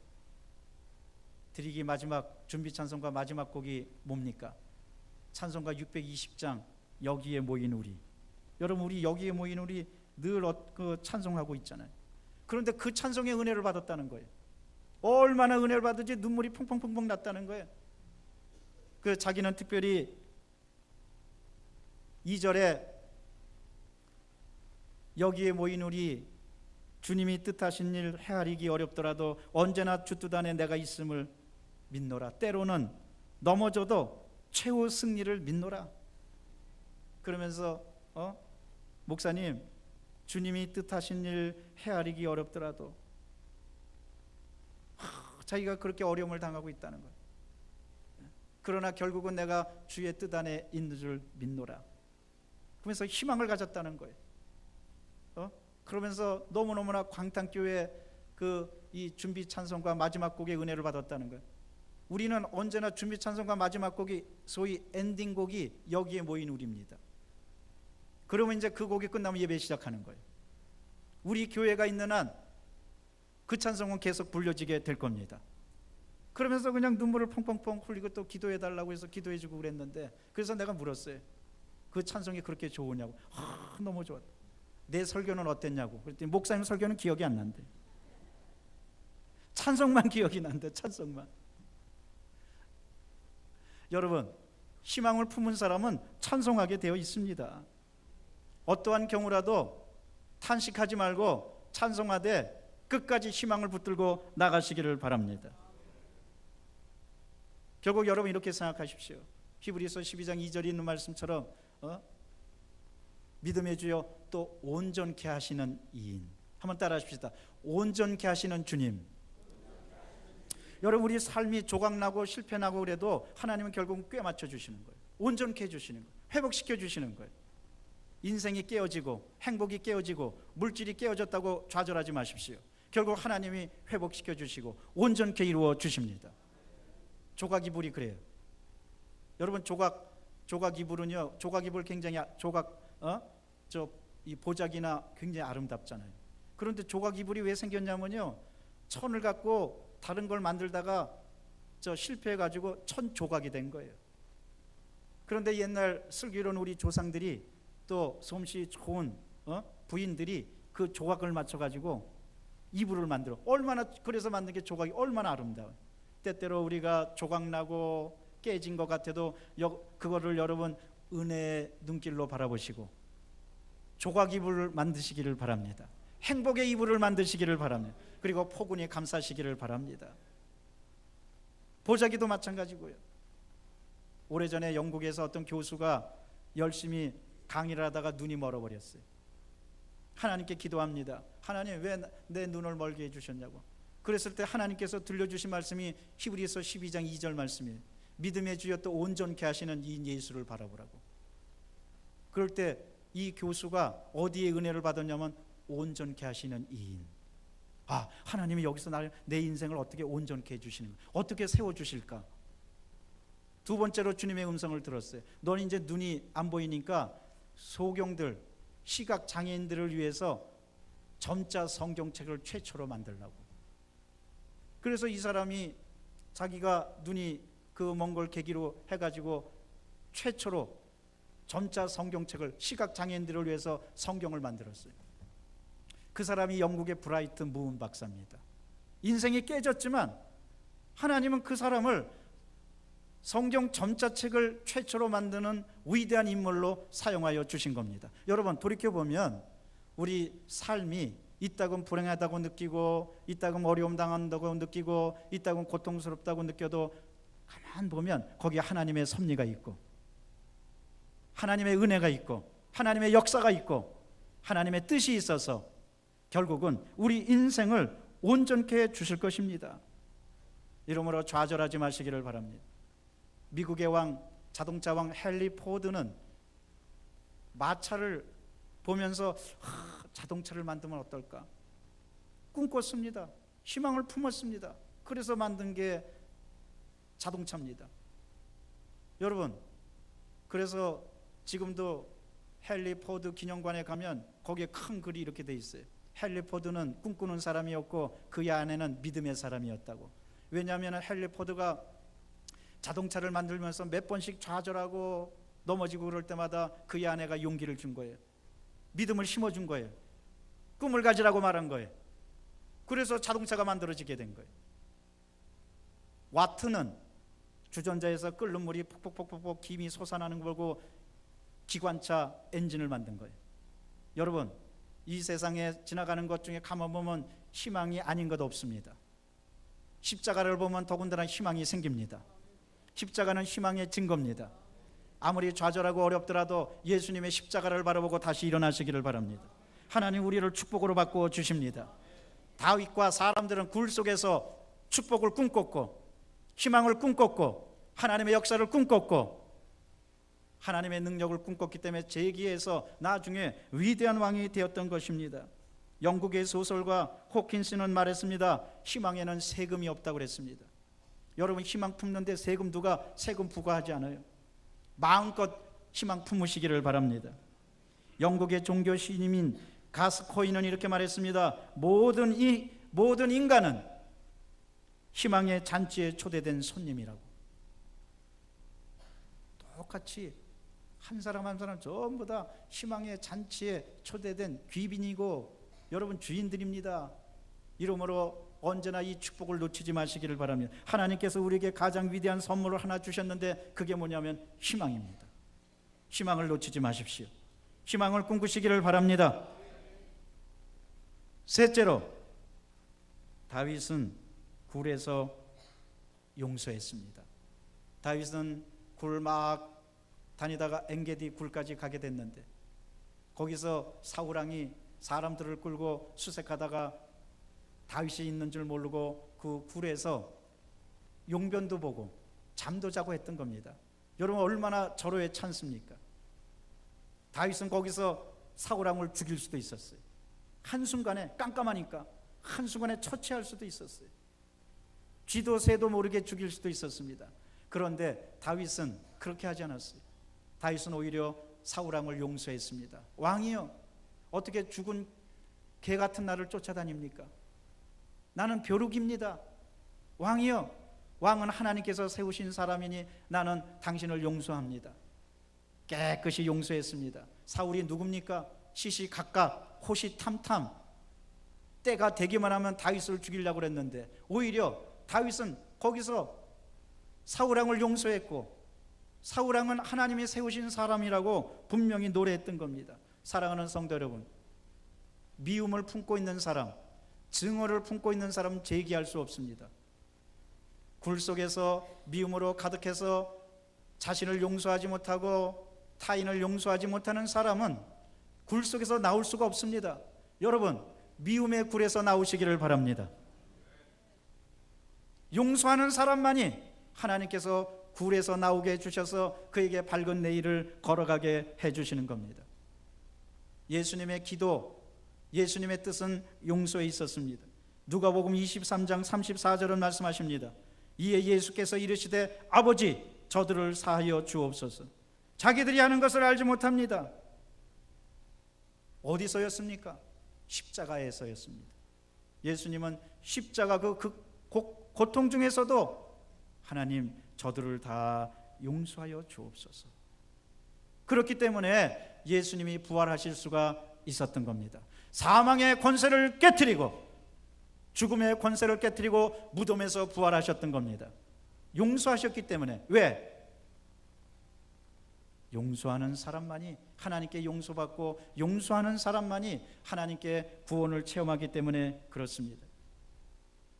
드리기 마지막 준비 찬송가 마지막 곡이 뭡니까? 찬송가 620장 여기에 모인 우리. 여러분, 우리 여기에 모인 우리 늘 그 찬송하고 있잖아요. 그런데 그 찬송의 은혜를 받았다는 거예요. 얼마나 은혜를 받은지 눈물이 펑펑펑펑 났다는 거예요. 그 자기는 특별히 2절에 여기에 모인 우리 주님이 뜻하신 일 헤아리기 어렵더라도 언제나 주 뜻 안에 내가 있음을 믿노라. 때로는 넘어져도 최후 승리를 믿노라. 그러면서 목사님, 주님이 뜻하신 일 헤아리기 어렵더라도 자기가 그렇게 어려움을 당하고 있다는 거예요. 그러나 결국은 내가 주의 뜻 안에 있는 줄 믿노라. 그러면서 희망을 가졌다는 거예요. 그러면서 너무너무나 광탄교회 이 준비 찬송과 마지막 곡의 은혜를 받았다는 거예요. 우리는 언제나 준비 찬송과 마지막 곡이 소위 엔딩곡이 여기에 모인 우리입니다. 그러면 이제 그 곡이 끝나면 예배 시작하는 거예요. 우리 교회가 있는 한 그 찬송은 계속 불려지게 될 겁니다. 그러면서 그냥 눈물을 펑펑펑 흘리고 또 기도해 달라고 해서 기도해 주고 그랬는데, 그래서 내가 물었어요. 그 찬송이 그렇게 좋으냐고. 너무 좋았다. 내 설교는 어땠냐고. 그랬더니 목사님 설교는 기억이 안 난대. 찬송만 기억이 난대. 찬송만. 여러분, 희망을 품은 사람은 찬송하게 되어 있습니다. 어떠한 경우라도 탄식하지 말고 찬송하되 끝까지 희망을 붙들고 나가시기를 바랍니다. 결국 여러분 이렇게 생각하십시오. 히브리서 12장 2절에 있는 말씀처럼 믿음의 주여 또 온전케 하시는 이인. 한번 따라 하십시다. 온전케 하시는 주님. 여러분, 우리 삶이 조각나고 실패나고 그래도 하나님은 결국 꽤 맞춰 주시는 거예요. 온전케 해주시는 거예요. 회복시켜 주시는 거예요. 인생이 깨어지고 행복이 깨어지고 물질이 깨어졌다고 좌절하지 마십시오. 결국 하나님이 회복시켜 주시고 온전케 이루어 주십니다. 조각 이불이 그래요. 여러분, 조각 이불은요, 조각 이불 굉장히 이 보자기나 굉장히 아름답잖아요. 그런데 조각 이불이 왜 생겼냐면요, 천을 갖고 다른 걸 만들다가 실패해 가지고 천 조각이 된 거예요. 그런데 옛날 슬기로운 우리 조상들이 또 솜씨 좋은 부인들이 그 조각을 맞춰 가지고 이불을 만들어. 그래서 만든 게 조각이 얼마나 아름다워요. 때때로 우리가 조각나고 깨진 것 같아도 그거를 여러분 은혜의 눈길로 바라보시고 조각 이불을 만드시기를 바랍니다. 행복의 이불을 만드시기를 바랍니다. 그리고 포근히 감싸시기를 바랍니다. 보자기도 마찬가지고요. 오래전에 영국에서 어떤 교수가 열심히 강의를 하다가 눈이 멀어버렸어요. 하나님께 기도합니다. 하나님, 왜 내 눈을 멀게 해주셨냐고. 그랬을 때 하나님께서 들려주신 말씀이 히브리서 12장 2절 말씀이에요. 믿음의 주여 또 온전케 하시는 이인 예수를 바라보라고. 그럴 때 이 교수가 어디에 은혜를 받았냐면 온전케 하시는 이인. 하나님이 여기서 내 인생을 어떻게 온전케 해주시는 거예요. 어떻게 세워주실까. 두 번째로 주님의 음성을 들었어요. 넌 이제 눈이 안 보이니까 소경들, 시각 장애인들을 위해서 점자 성경책을 최초로 만들라고. 그래서 이 사람이 자기가 눈이 먼 걸 계기로 해가지고 최초로 점자 성경책을, 시각 장애인들을 위해서 성경을 만들었어요. 그 사람이 영국의 브라이트 무은 박사입니다. 인생이 깨졌지만 하나님은 그 사람을 성경 점자책을 최초로 만드는 위대한 인물로 사용하여 주신 겁니다. 여러분, 돌이켜보면 우리 삶이 이따금 불행하다고 느끼고 이따금 어려움 당한다고 느끼고 이따금 고통스럽다고 느껴도 가만 보면 거기에 하나님의 섭리가 있고 하나님의 은혜가 있고 하나님의 역사가 있고 하나님의 뜻이 있어서 결국은 우리 인생을 온전케 해 주실 것입니다. 이러므로 좌절하지 마시기를 바랍니다. 미국의 자동차 왕 헨리 포드는 마차를 보면서 자동차를 만들면 어떨까 꿈꿨습니다. 희망을 품었습니다. 그래서 만든 게 자동차입니다. 여러분, 그래서 지금도 헨리 포드 기념관에 가면 거기에 큰 글이 이렇게 돼 있어요. 헨리 포드는 꿈꾸는 사람이었고 그의 아내는 믿음의 사람이었다고. 왜냐하면 헨리 포드가 자동차를 만들면서 몇 번씩 좌절하고 넘어지고 그럴 때마다 그의 아내가 용기를 준 거예요. 믿음을 심어준 거예요. 꿈을 가지라고 말한 거예요. 그래서 자동차가 만들어지게 된 거예요. 와트는 주전자에서 끓는 물이 폭폭폭폭 김이 솟아나는 걸 보고 기관차 엔진을 만든 거예요. 여러분, 이 세상에 지나가는 것 중에 가만 보면 희망이 아닌 것 없습니다. 십자가를 보면 더군다나 희망이 생깁니다. 십자가는 희망의 증거입니다. 아무리 좌절하고 어렵더라도 예수님의 십자가를 바라보고 다시 일어나시기를 바랍니다. 하나님 우리를 축복으로 바꾸어 주십니다. 다윗과 사람들은 굴 속에서 축복을 꿈꿨고 희망을 꿈꿨고 하나님의 역사를 꿈꿨고 하나님의 능력을 꿈꿨기 때문에 재기에서 나중에 위대한 왕이 되었던 것입니다. 영국의 소설가 호킨스는 말했습니다. 희망에는 세금이 없다고 그랬습니다. 여러분, 희망 품는데 누가 세금 부과하지 않아요. 마음껏 희망 품으시기를 바랍니다. 영국의 종교 신임인 가스코인은 이렇게 말했습니다. 모든 인간은 희망의 잔치에 초대된 손님이라고. 똑같이 한 사람 한 사람 전부 다 희망의 잔치에 초대된 귀빈이고 여러분 주인들입니다. 이러므로 언제나 이 축복을 놓치지 마시기를 바랍니다. 하나님께서 우리에게 가장 위대한 선물을 하나 주셨는데 그게 뭐냐면 희망입니다. 희망을 놓치지 마십시오. 희망을 꿈꾸시기를 바랍니다. 셋째로, 다윗은 굴에서 용서했습니다. 다윗은 굴 막 다니다가 엔게디 굴까지 가게 됐는데 거기서 사울왕이 사람들을 끌고 수색하다가 다윗이 있는 줄 모르고 그 굴에서 용변도 보고 잠도 자고 했던 겁니다. 여러분, 얼마나 절호의 찬스입니까? 다윗은 거기서 사울왕을 죽일 수도 있었어요. 한순간에, 깜깜하니까 한순간에 처치할 수도 있었어요. 쥐도 새도 모르게 죽일 수도 있었습니다. 그런데 다윗은 그렇게 하지 않았어요. 다윗은 오히려 사울왕을 용서했습니다. 왕이요, 어떻게 죽은 개 같은 나를 쫓아다닙니까? 나는 벼룩입니다. 왕이요, 왕은 하나님께서 세우신 사람이니 나는 당신을 용서합니다. 깨끗이 용서했습니다. 사울이 누굽니까? 시시각각 호시탐탐 때가 되기만 하면 다윗을 죽이려고 그랬는데 오히려 다윗은 거기서 사울왕을 용서했고 사울왕은 하나님이 세우신 사람이라고 분명히 노래했던 겁니다. 사랑하는 성도 여러분, 미움을 품고 있는 사람, 증오를 품고 있는 사람은 제기할 수 없습니다. 굴 속에서 미움으로 가득해서 자신을 용서하지 못하고 타인을 용서하지 못하는 사람은 굴 속에서 나올 수가 없습니다. 여러분, 미움의 굴에서 나오시기를 바랍니다. 용서하는 사람만이 하나님께서 굴에서 나오게 해주셔서 그에게 밝은 내일을 걸어가게 해주시는 겁니다. 예수님의 기도, 예수님의 뜻은 용서에 있었습니다. 누가복음 23장 34절은 말씀하십니다. 이에 예수께서 이르시되 아버지 저들을 사하여 주옵소서. 자기들이 하는 것을 알지 못합니다. 어디서였습니까? 십자가에서였습니다. 예수님은 십자가 그 고통 중에서도 하나님 저들을 다 용서하여 주옵소서. 그렇기 때문에 예수님이 부활하실 수가 있었던 겁니다. 사망의 권세를 깨트리고 죽음의 권세를 깨트리고 무덤에서 부활하셨던 겁니다. 용서하셨기 때문에. 왜? 용서하는 사람만이 하나님께 용서받고 용서하는 사람만이 하나님께 구원을 체험하기 때문에 그렇습니다.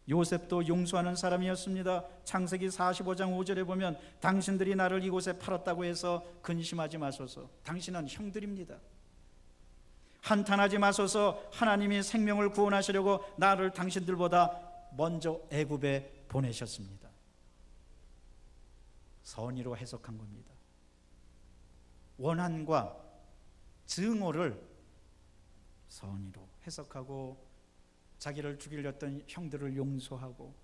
요셉도 용서하는 사람이었습니다. 창세기 45장 5절에 보면 당신들이 나를 이곳에 팔았다고 해서 근심하지 마소서. 당신은 형들입니다. 한탄하지 마소서. 하나님이 생명을 구원하시려고 나를 당신들보다 먼저 애굽에 보내셨습니다. 선의로 해석한 겁니다. 원한과 증오를 선의로 해석하고 자기를 죽이려던 형들을 용서하고,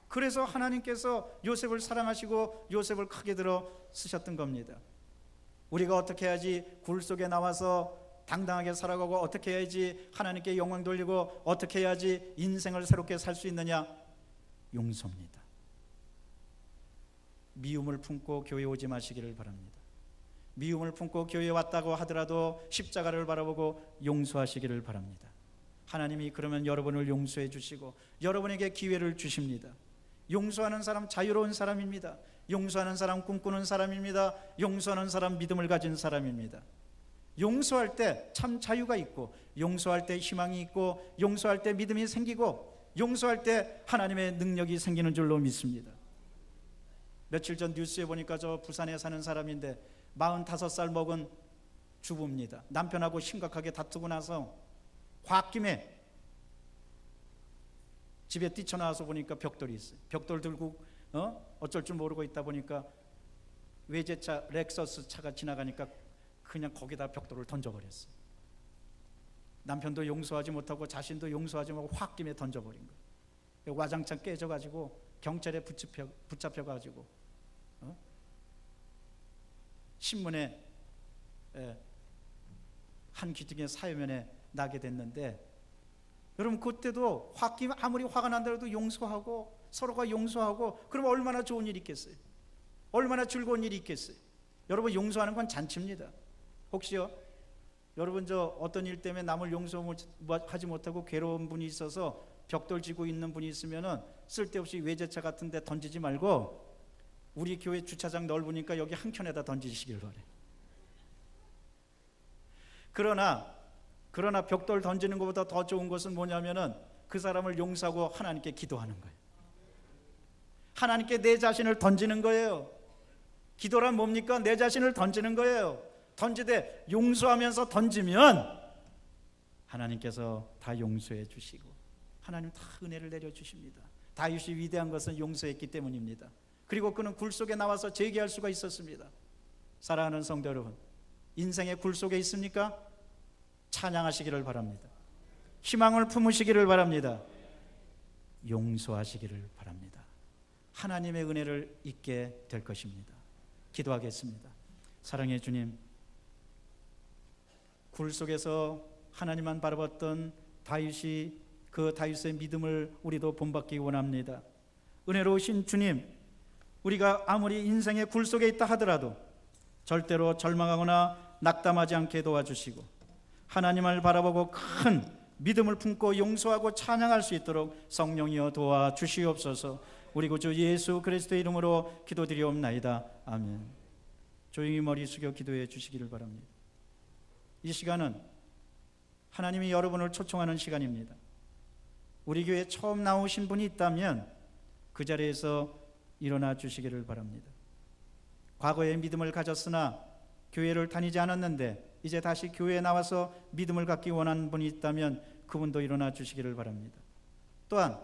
그래서 하나님께서 요셉을 사랑하시고 요셉을 크게 들어 쓰셨던 겁니다. 우리가 어떻게 해야지 굴 속에 나와서 당당하게 살아가고 어떻게 해야지 하나님께 영광 돌리고 어떻게 해야지 인생을 새롭게 살 수 있느냐? 용서입니다. 미움을 품고 교회 오지 마시기를 바랍니다. 미움을 품고 교회에 왔다고 하더라도 십자가를 바라보고 용서하시기를 바랍니다. 하나님이 그러면 여러분을 용서해 주시고 여러분에게 기회를 주십니다. 용서하는 사람 자유로운 사람입니다. 용서하는 사람 꿈꾸는 사람입니다. 용서하는 사람 믿음을 가진 사람입니다. 용서할 때 참 자유가 있고, 용서할 때 희망이 있고, 용서할 때 믿음이 생기고, 용서할 때 하나님의 능력이 생기는 줄로 믿습니다. 며칠 전 뉴스에 보니까 저 부산에 사는 사람인데 45살 먹은 주부입니다. 남편하고 심각하게 다투고 나서 홧김에 집에 뛰쳐나와서 보니까 벽돌이 있어요. 벽돌 들고 어쩔 줄 모르고 있다 보니까 외제차 렉서스 차가 지나가니까 그냥 거기다 벽돌을 던져버렸어요. 남편도 용서하지 못하고 자신도 용서하지 못하고 홧김에 던져버린 거예요. 와장창 깨져가지고 경찰에 붙잡혀가지고 신문에 한 기둥의 사회면에 나게 됐는데, 여러분 그때도 홧김 아무리 화가 난다고 용서하고 서로가 용서하고 그러면 얼마나 좋은 일이 있겠어요? 얼마나 즐거운 일이 있겠어요? 여러분 용서하는 건 잔치입니다. 혹시요 여러분 저 어떤 일 때문에 남을 용서하지 못하고 괴로운 분이 있어서 벽돌 지고 있는 분이 있으면은 쓸데없이 외제차 같은 데 던지지 말고 우리 교회 주차장 넓으니까 여기 한켠에다 던지시길 바래요. 그러나 벽돌 던지는 것보다 더 좋은 것은 뭐냐면은 그 사람을 용서하고 하나님께 기도하는 거예요. 하나님께 내 자신을 던지는 거예요. 기도란 뭡니까? 내 자신을 던지는 거예요. 던지되 용서하면서 던지면 하나님께서 다 용서해 주시고 하나님 다 은혜를 내려주십니다. 다윗이 위대한 것은 용서했기 때문입니다. 그리고 그는 굴 속에 나와서 재기할 수가 있었습니다. 사랑하는 성도 여러분, 인생의 굴 속에 있습니까? 찬양하시기를 바랍니다. 희망을 품으시기를 바랍니다. 용서하시기를 바랍니다. 하나님의 은혜를 잊게 될 것입니다. 기도하겠습니다. 사랑의 주님, 굴 속에서 하나님만 바라봤던 다윗이 그 다윗의 믿음을 우리도 본받기 원합니다. 은혜로우신 주님, 우리가 아무리 인생의 굴 속에 있다 하더라도 절대로 절망하거나 낙담하지 않게 도와주시고 하나님을 바라보고 큰 믿음을 품고 용서하고 찬양할 수 있도록 성령이여 도와주시옵소서. 우리 구주 예수 그리스도의 이름으로 기도드리옵나이다. 아멘. 조용히 머리 숙여 기도해 주시기를 바랍니다. 이 시간은 하나님이 여러분을 초청하는 시간입니다. 우리 교회에 처음 나오신 분이 있다면 그 자리에서 일어나 주시기를 바랍니다. 과거에 믿음을 가졌으나 교회를 다니지 않았는데 이제 다시 교회에 나와서 믿음을 갖기 원하는 분이 있다면 그분도 일어나 주시기를 바랍니다. 또한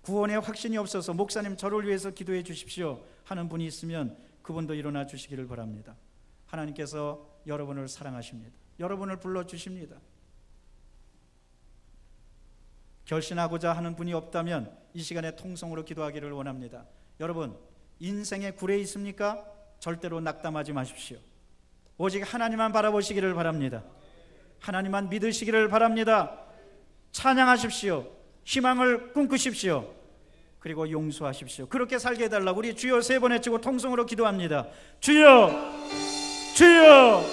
구원의 확신이 없어서 목사님 저를 위해서 기도해 주십시오 하는 분이 있으면 그분도 일어나 주시기를 바랍니다. 하나님께서 여러분을 사랑하십니다. 여러분을 불러주십니다. 결신하고자 하는 분이 없다면 이 시간에 통성으로 기도하기를 원합니다. 여러분, 인생의 굴에 있습니까? 절대로 낙담하지 마십시오. 오직 하나님만 바라보시기를 바랍니다. 하나님만 믿으시기를 바랍니다. 찬양하십시오. 희망을 꿈꾸십시오. 그리고 용서하십시오. 그렇게 살게 해달라고 우리 주여 세 번 외치고 통성으로 기도합니다. 주여, 주여,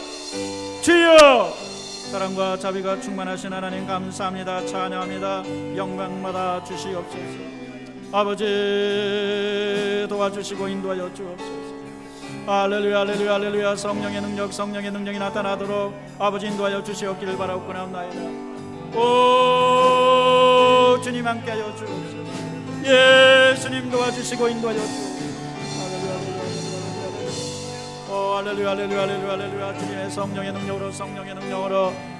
주여. 사랑과 자비가 충만하신 하나님 감사합니다. 찬양합니다. 영광마다 주시옵소서. 아버지 도와주시고 인도하여 주옵소서. 할렐루야, 할렐루야, 할렐루야. 성령의 능력이 나타나도록 아버지 인도하여 주시옵기를 바라옵나이다. 오 주님 함께하여 주옵소서. 예수님 도와주시고 인도하여 주옵소서. 할렐루야, 할렐루야, 할렐루야, 할렐루야. 주님의 성령의 능력으로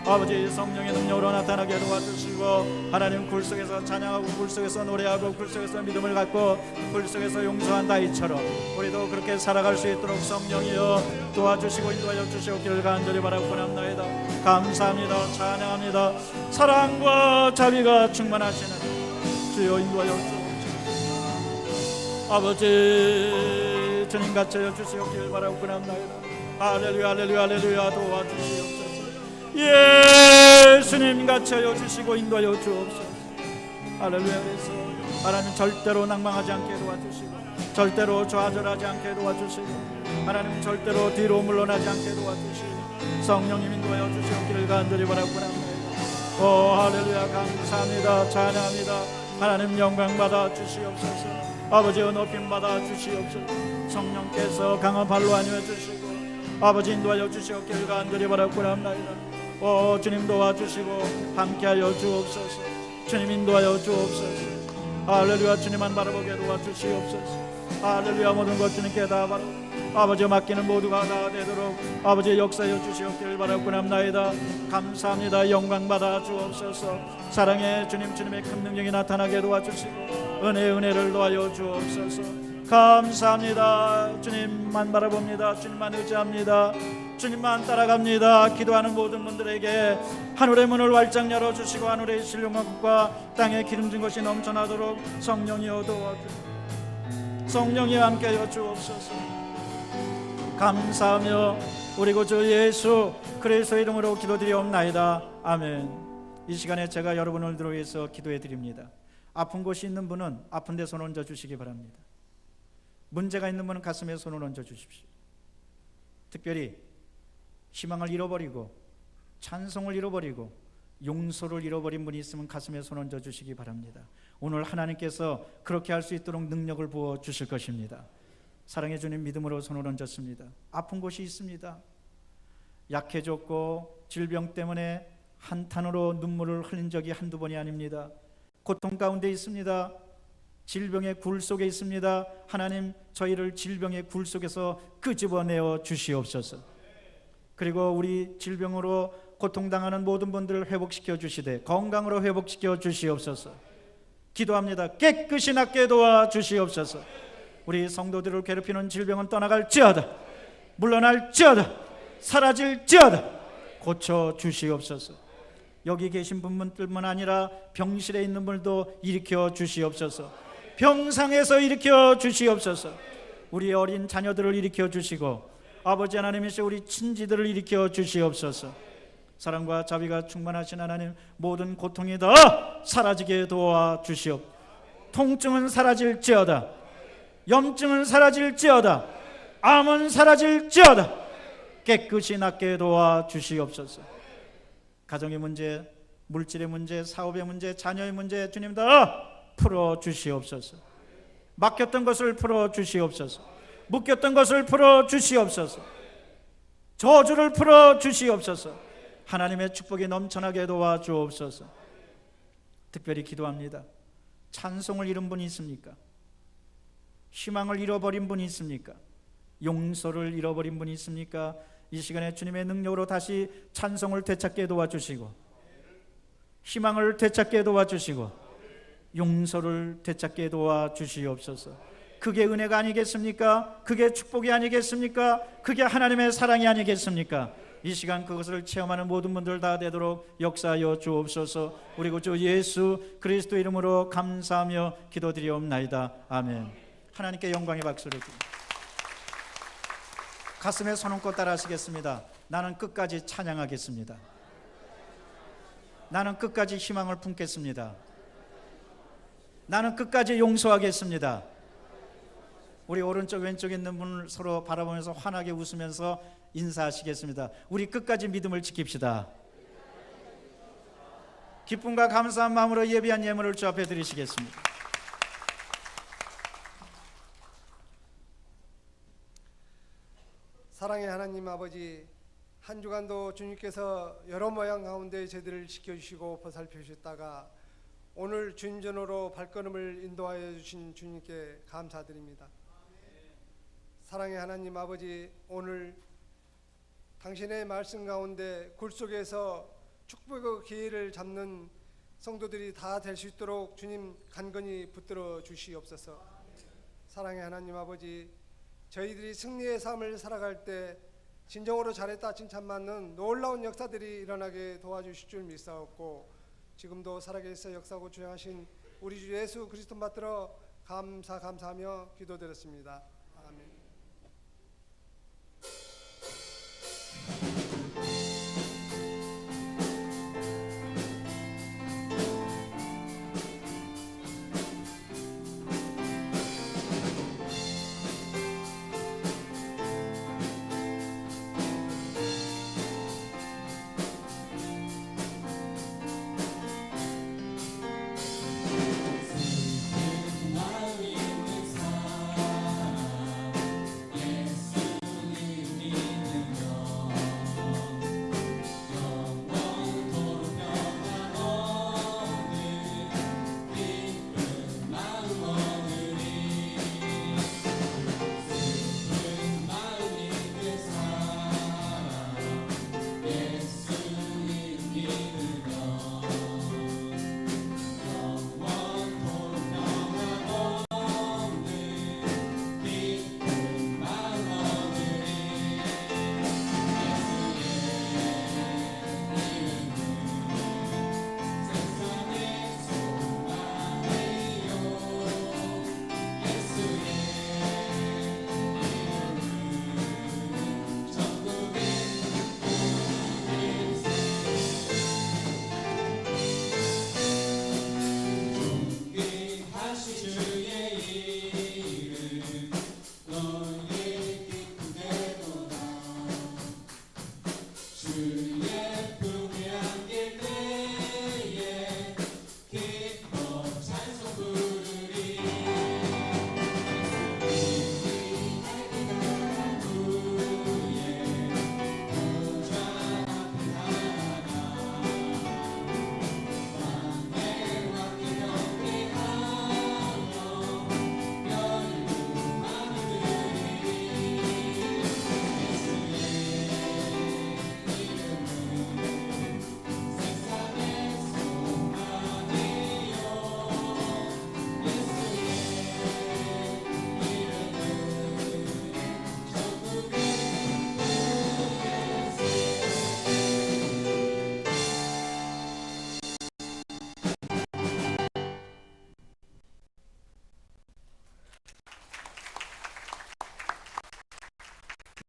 아버지 성령의 능력으로 나타나게 도와주시고 하나님 굴 속에서 찬양하고 굴 속에서 노래하고 굴 속에서 믿음을 갖고 굴 속에서 용서한 다윗처럼 우리도 그렇게 살아갈 수 있도록 성령이여 도와주시고 인도하여 주시옵기를 간절히 바라옵나이다. 감사합니다. 찬양합니다. 사랑과 자비가 충만하시는 주여 인도하여 주옵소서. 아버지 주님 같이 주시옵기를 바라옵나이다. 할렐루야, 할렐루야, 할렐루야. 도와주시옵소서. 예수님 같이 하여 주시고 인도하여 주옵소서. 할렐루야. 그래서 하나님 절대로 낭망하지 않게 도와주시고 절대로 좌절하지 않게 도와주시고 하나님 절대로 뒤로 물러나지 않게 도와주시고 성령님 인도하여 주시옵기를 간절히 바라옵나이다. 오 할렐루야. 감사합니다. 찬양합니다. 하나님 영광 받아 주시옵소서. 아버지여 높임 받아 주시옵소서. 성령께서 강한 발로 안위해 주시고 아버지 인도하여 주시옵길 간절히 바라옵나이다. 오 주님 도와주시고 함께하여 주옵소서. 주님 인도하여 주옵소서. 할렐루야. 주님만 바라보게 도와주시옵소서. 할렐루야. 모든 것 주님께 다 바라 아버지 맡기는 모두가 다 되도록 아버지 역사여 주시옵길 바라옵나이다. 감사합니다. 영광 받아 주옵소서. 사랑의 주님, 주님의 큰 능력이 나타나게 도와주시고 은혜를 도하여 주옵소서. 감사합니다. 주님만 바라봅니다. 주님만 의지합니다. 주님만 따라갑니다. 기도하는 모든 분들에게 하늘의 문을 활짝 열어주시고 하늘의 신령과 땅의 기름진 것이 넘쳐나도록 성령이여 도와주시고 성령이 함께하여 주옵소서. 감사하며 우리 구주 예수 그리스도의 이름으로 기도드리옵나이다. 아멘. 이 시간에 제가 여러분을 위해서 기도해 드립니다. 아픈 곳이 있는 분은 아픈 데 손 얹어 주시기 바랍니다. 문제가 있는 분은 가슴에 손을 얹어 주십시오. 특별히 희망을 잃어버리고 찬송을 잃어버리고 용서를 잃어버린 분이 있으면 가슴에 손 얹어 주시기 바랍니다. 오늘 하나님께서 그렇게 할 수 있도록 능력을 부어 주실 것입니다. 사랑의 주님 믿음으로 손을 얹었습니다. 아픈 곳이 있습니다. 약해졌고 질병 때문에 한탄으로 눈물을 흘린 적이 한두 번이 아닙니다. 고통 가운데 있습니다. 질병의 굴 속에 있습니다. 하나님 저희를 질병의 굴 속에서 끄집어내어 주시옵소서. 그리고 우리 질병으로 고통당하는 모든 분들을 회복시켜 주시되 건강으로 회복시켜 주시옵소서. 기도합니다. 깨끗이 낫게 도와 주시옵소서. 우리 성도들을 괴롭히는 질병은 떠나갈지어다. 물러날지어다. 사라질지어다. 고쳐 주시옵소서. 여기 계신 분들뿐만 아니라 병실에 있는 분들도 일으켜 주시옵소서. 병상에서 일으켜 주시옵소서. 우리 어린 자녀들을 일으켜 주시고 아버지 하나님이시여 우리 친지들을 일으켜 주시옵소서. 사랑과 자비가 충만하신 하나님 모든 고통이 다 사라지게 도와 주시옵. 통증은 사라질지어다. 염증은 사라질지어다. 암은 사라질지어다. 깨끗이 낫게 도와 주시옵소서. 가정의 문제, 물질의 문제, 사업의 문제, 자녀의 문제 주님 다 풀어 주시옵소서. 맡겼던 것을 풀어 주시옵소서. 묶였던 것을 풀어 주시옵소서. 저주를 풀어 주시옵소서. 하나님의 축복이 넘쳐나게 도와 주옵소서. 특별히 기도합니다. 찬송을 잃은 분이 있습니까? 희망을 잃어버린 분이 있습니까? 용서를 잃어버린 분이 있습니까? 이 시간에 주님의 능력으로 다시 찬송을 되찾게 도와주시고 희망을 되찾게 도와주시고 용서를 되찾게 도와주시옵소서. 그게 은혜가 아니겠습니까? 그게 축복이 아니겠습니까? 그게 하나님의 사랑이 아니겠습니까? 이 시간 그것을 체험하는 모든 분들 다 되도록 역사하여 주옵소서. 우리 구주 예수 그리스도 이름으로 감사하며 기도드리옵나이다. 아멘. 하나님께 영광의 박수를 드립니다. 가슴에 손 얹고 따라하시겠습니다. 나는 끝까지 찬양하겠습니다. 나는 끝까지 희망을 품겠습니다. 나는 끝까지 용서하겠습니다. 우리 오른쪽 왼쪽에 있는 분을 서로 바라보면서 환하게 웃으면서 인사하시겠습니다. 우리 끝까지 믿음을 지킵시다. 기쁨과 감사한 마음으로 예비한 예물을 주 앞에 드리시겠습니다. 사랑의 하나님 아버지, 한 주간도 주님께서 여러 모양 가운데 저희들을 지켜주시고 보살펴 주셨다가 오늘 주님 전으로 발걸음을 인도하여 주신 주님께 감사드립니다. 사랑의 하나님 아버지, 오늘 당신의 말씀 가운데 굴 속에서 축복의 기회를 잡는 성도들이 다 될 수 있도록 주님 간건히 붙들어 주시옵소서. 사랑의 하나님 아버지, 저희들이 승리의 삶을 살아갈 때 진정으로 잘했다 칭찬받는 놀라운 역사들이 일어나게 도와주실 줄 믿사옵고 지금도 살아계셔 역사하고 주장하신 우리 주 예수 그리스도 받들어 감사하며 기도드렸습니다. 아멘.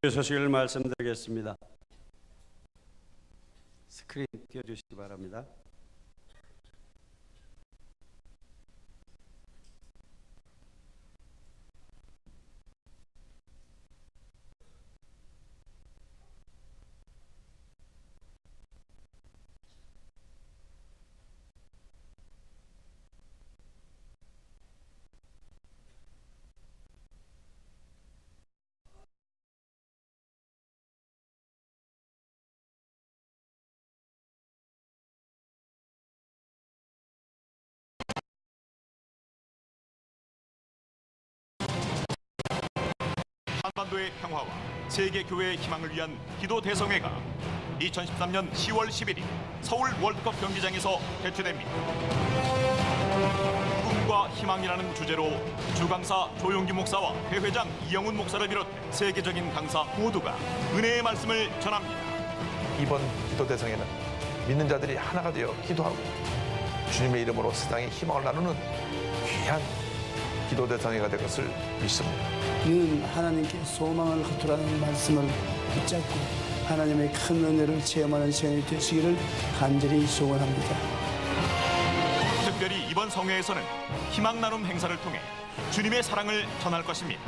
소식을 말씀드리겠습니다. 스크린 띄워주시기 바랍니다. 한반도의 평화와 세계 교회의 희망을 위한 기도 대성회가 2013년 10월 11일 서울 월드컵 경기장에서 개최됩니다. 꿈과 희망이라는 주제로 주강사 조용기 목사와 대회장 이영훈 목사를 비롯해 세계적인 강사 모두가 은혜의 말씀을 전합니다. 이번 기도 대성에는 믿는 자들이 하나가 되어 기도하고 주님의 이름으로 세상에 희망을 나누는 귀한 기도 대성회가 될 것을 믿습니다. 늘 하나님께 소망을 호소하는 말씀을 붙잡고 하나님의 큰 은혜를 체험하는 시간이 되시기를 간절히 소원합니다. 특별히 이번 성회에서는 희망 나눔 행사를 통해 주님의 사랑을 전할 것입니다.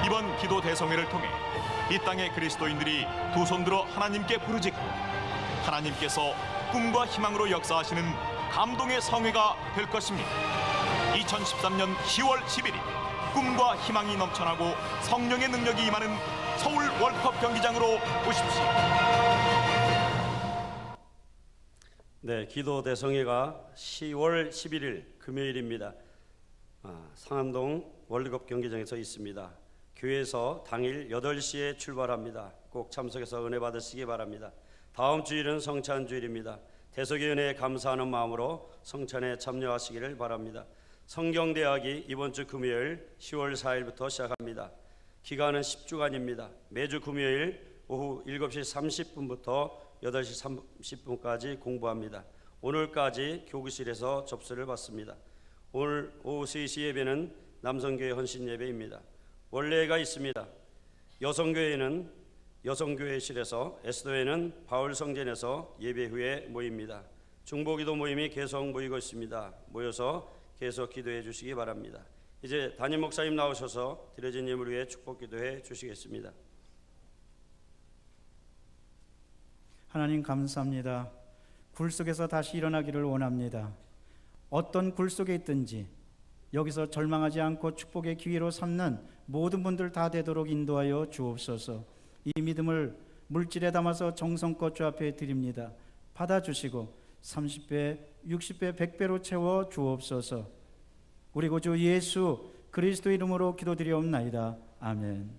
이번 기도 대성회를 통해 이 땅의 그리스도인들이 두 손 들어 하나님께 부르짖고 하나님께서 꿈과 희망으로 역사하시는 감동의 성회가 될 것입니다. 2013년 10월 11일 꿈과 희망이 넘쳐나고 성령의 능력이 임하는 서울 월드컵 경기장으로 오십시오. 네, 기도 대성회가 10월 11일 금요일입니다. 상암동 월드컵 경기장에서 있습니다. 교회에서 당일 8시에 출발합니다. 꼭 참석해서 은혜 받으시기 바랍니다. 다음 주일은 성찬 주일입니다. 대속의 은혜에 감사하는 마음으로 성찬에 참여하시기를 바랍니다. 성경대학이 이번 주 금요일 10월 4일부터 시작합니다. 기간은 10주간입니다. 매주 금요일 오후 7시 30분부터 8시 30분까지 공부합니다. 오늘까지 교구실에서 접수를 받습니다. 오늘 오후 3시 예배는 남성교회 헌신 예배입니다. 원래가 있습니다. 여성교회는 여성교회실에서, 에스더회는 바울성전에서 예배 후에 모입니다. 중보기도 모임이 계속 모이고 있습니다. 모여서 계속 기도해 주시기 바랍니다. 이제 담임 목사님 나오셔서 드려진 예물 위해 축복 기도해 주시겠습니다. 하나님 감사합니다. 굴 속에서 다시 일어나기를 원합니다. 어떤 굴 속에 있든지 여기서 절망하지 않고 축복의 기회로 삼는 모든 분들 다 되도록 인도하여 주옵소서. 이 믿음을 물질에 담아서 정성껏 주 앞에 드립니다. 받아주시고 30배, 60배, 100배로 채워 주옵소서. 우리 구주 예수 그리스도 이름으로 기도드리옵나이다. 아멘.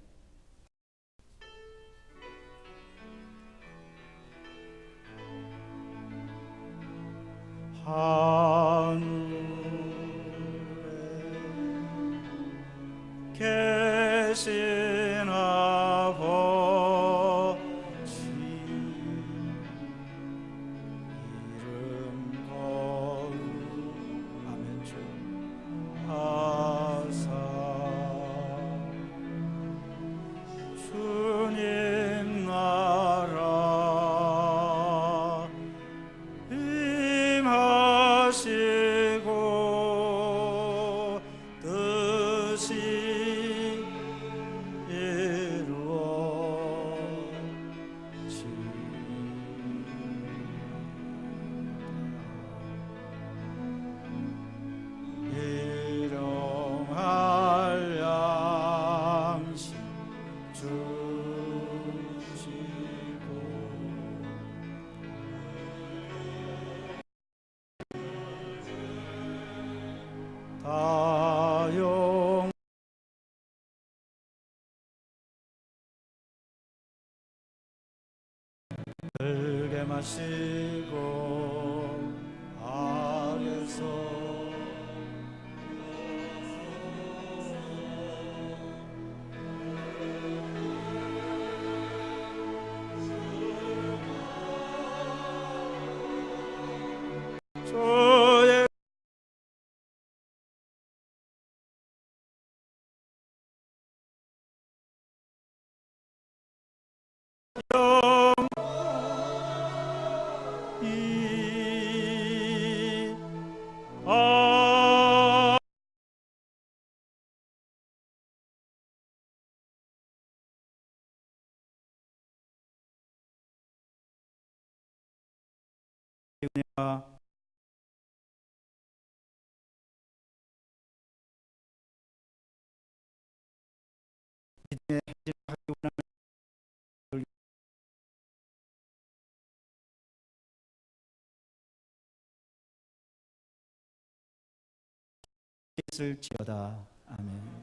하늘에 계신 아버지 이름 거룩하면 주하사 주님 나라 임하시고 뜻이 일용할 양식 주시고 다용 들게 마시고 악에서 은혜와 믿음의 행진하기 원하는 있을지어다. 아멘.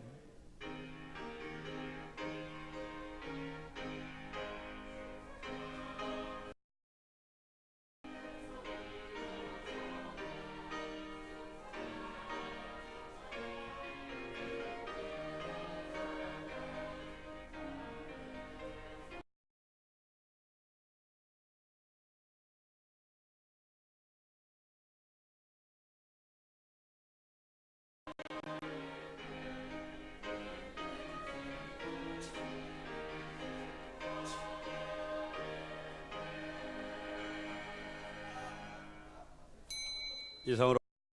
이상으로